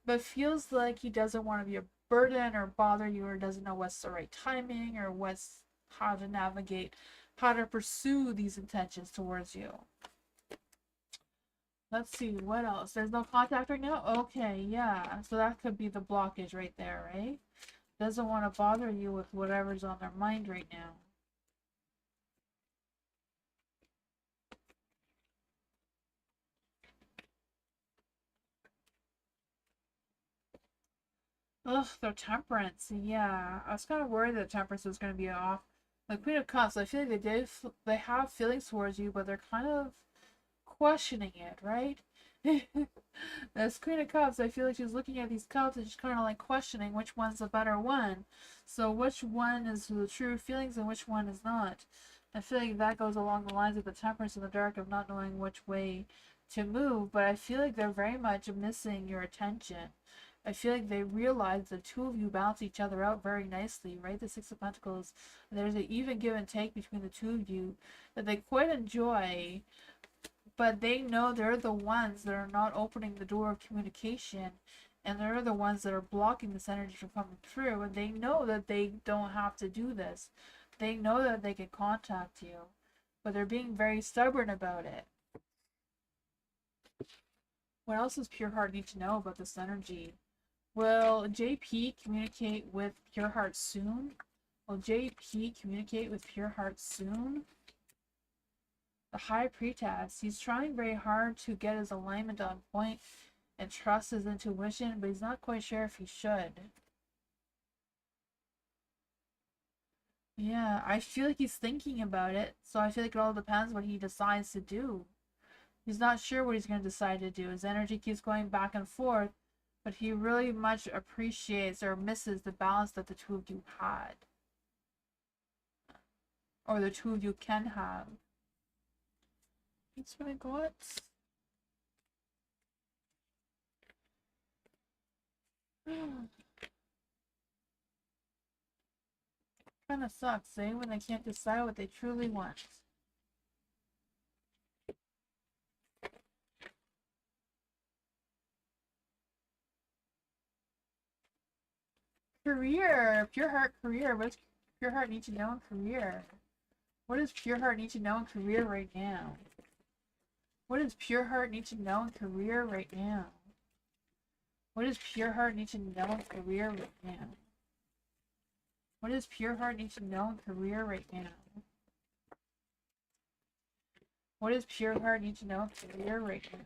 but feels like he doesn't want to be a burden or bother you, or doesn't know what's the right timing, or what's how to navigate, how to pursue these intentions towards you. Let's see, what else? There's no contact right now? Okay, yeah. So that could be the blockage right there, right? Doesn't want to bother you with whatever's on their mind right now. Ugh, their temperance. Yeah, I was kind of worried that temperance was going to be off. The Queen of Cups, I feel like they have feelings towards you, but they're kind of questioning it, right? This Queen of Cups, I feel like she's looking at these cups and she's kind of like questioning which one's the better one. So which one is the true feelings and which one is not? I feel like that goes along the lines of the temperance in the dark of not knowing which way to move, but I feel like they're very much missing your attention. I feel like they realize the two of you balance each other out very nicely, right? The Six of Pentacles, there's an even give and take between the two of you that they quite enjoy, but they know they're the ones that are not opening the door of communication, and they're the ones that are blocking this energy from coming through, and they know that they don't have to do this. They know that they can contact you, but they're being very stubborn about it. What else does Pure Heart need to know about this energy? Will JP communicate with Pure Heart soon? Will JP communicate with Pure Heart soon? The High Priestess. He's trying very hard to get his alignment on point and trust his intuition, but he's not quite sure if he should. Yeah, I feel like he's thinking about it, so I feel like it all depends what he decides to do. He's not sure what he's going to decide to do. His energy keeps going back and forth, but he really much appreciates or misses the balance that the two of you had. Or the two of you can have. That's what I got. Kind of sucks, eh? When they can't decide what they truly want. Career, Pure Heart career. What's Pure heart need to know in career? What does pure heart need to know in career right now? What does pure heart need to know in career right now? What does pure heart need to know in career right now? What does pure heart need to know in career right now? What does pure heart need to know in career right now?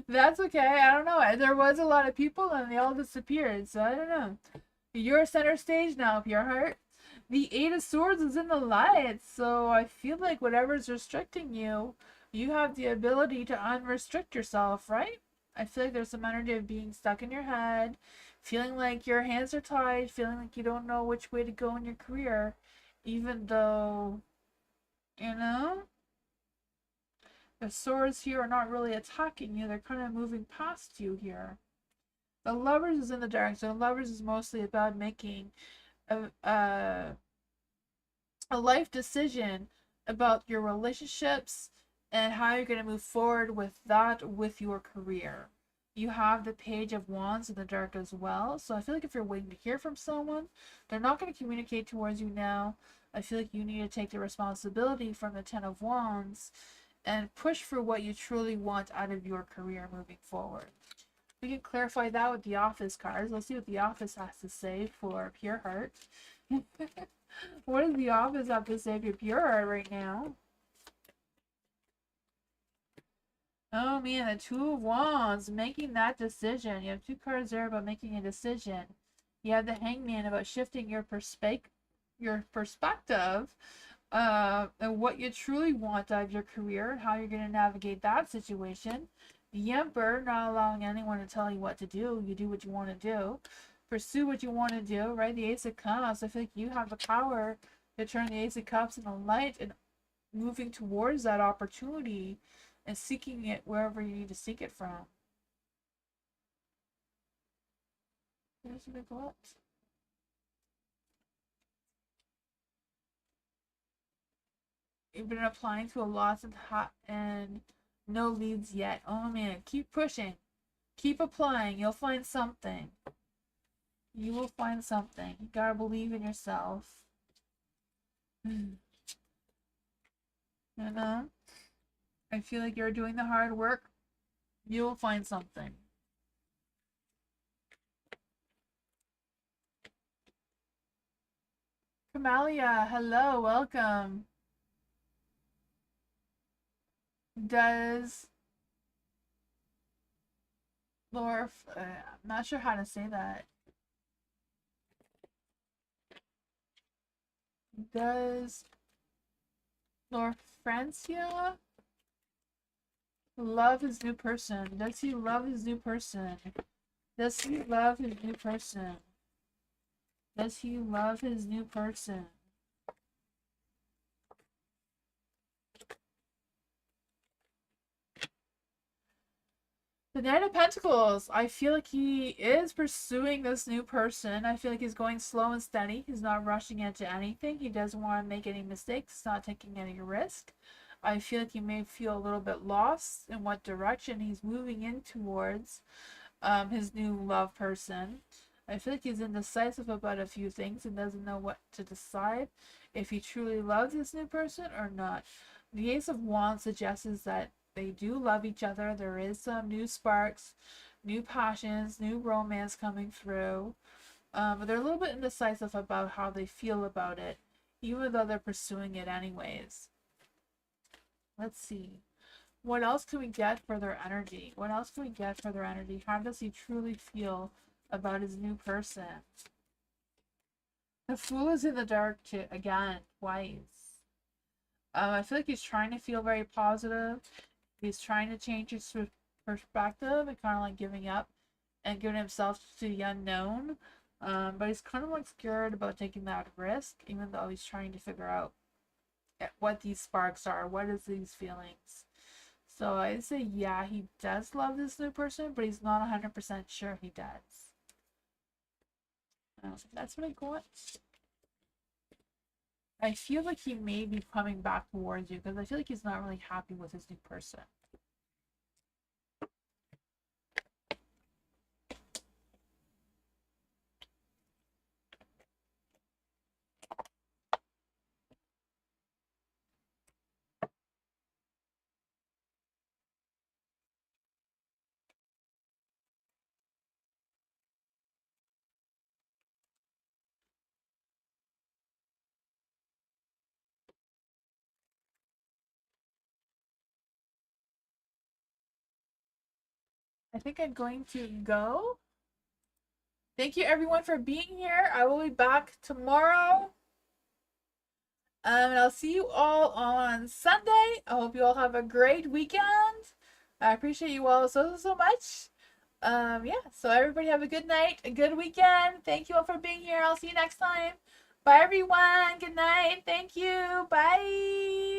That's okay. I don't know. There was a lot of people and they all disappeared, so I don't know. You're center stage now, Pure Heart. The Eight of Swords is in the light, so I feel like whatever's restricting you, you have the ability to unrestrict yourself, right? I feel like there's some energy of being stuck in your head, feeling like your hands are tied, feeling like you don't know which way to go in your career, even though, you know, the swords here are not really attacking you, they're kind of moving past you here. The Lovers is in the dark, so the Lovers is mostly about making a life decision about your relationships and how you're going to move forward with that with your career. You have the Page of Wands in the dark as well, so I feel like if you're waiting to hear from someone, they're not going to communicate towards you now. I feel like you need to take the responsibility from the Ten of Wands and push for what you truly want out of your career moving forward. We can clarify that with the Office cards. Let's see what the Office has to say for Pure Heart. What does the Office have to say for Pure Heart right now? Oh man, the Two of Wands, making that decision. You have two cards there about making a decision. You have the Hangman about shifting your perspective and what you truly want out of your career and how you're going to navigate that situation. The Emperor, not allowing anyone to tell you what to do. You do what you want to do. Pursue what you want to do, right? The Ace of Cups, I feel like you have the power to turn the Ace of Cups into light and moving towards that opportunity and seeking it wherever you need to seek it from. There's a big what? You've been applying to a lot and no leads yet. Oh man, keep pushing. Keep applying. You'll find something. You will find something. You gotta believe in yourself. You know? I feel like you're doing the hard work. You will find something. Kamalia, hello, welcome. Does Laura, I'm not sure how to say that. Does Lord Francia love his new person? Does he love his new person? Does he love his new person? Does he love his new person? The Knight of Pentacles. I feel like he is pursuing this new person. I feel like he's going slow and steady. He's not rushing into anything. He doesn't want to make any mistakes. He's not taking any risk. I feel like he may feel a little bit lost in what direction he's moving in towards his new love person. I feel like he's indecisive about a few things and doesn't know what to decide if he truly loves this new person or not. The Ace of Wands suggests that they do love each other. There is some new sparks, new passions, new romance coming through. But they're a little bit indecisive about how they feel about it, even though they're pursuing it anyways. Let's see. What else can we get for their energy? What else can we get for their energy? How does he truly feel about his new person? The Fool is in the dark too, again, twice. I feel like he's trying to feel very positive. He's trying to change his perspective and kind of like giving up and giving himself to the unknown. But he's kind of like scared about taking that risk, even though he's trying to figure out what these sparks are. What is these feelings? So I'd say, yeah, he does love this new person, but he's not 100% sure he does. That's what I got. I feel like he may be coming back towards you because I feel like he's not really happy with his new person. I think I'm going to go. Thank you everyone for being here. I will be back tomorrow. And I'll see you all on Sunday. I hope you all have a great weekend. I appreciate you all so much. Yeah, so everybody have a good night, a good weekend. Thank you all for being here. I'll see you next time. Bye everyone. Good night. Thank you. Bye.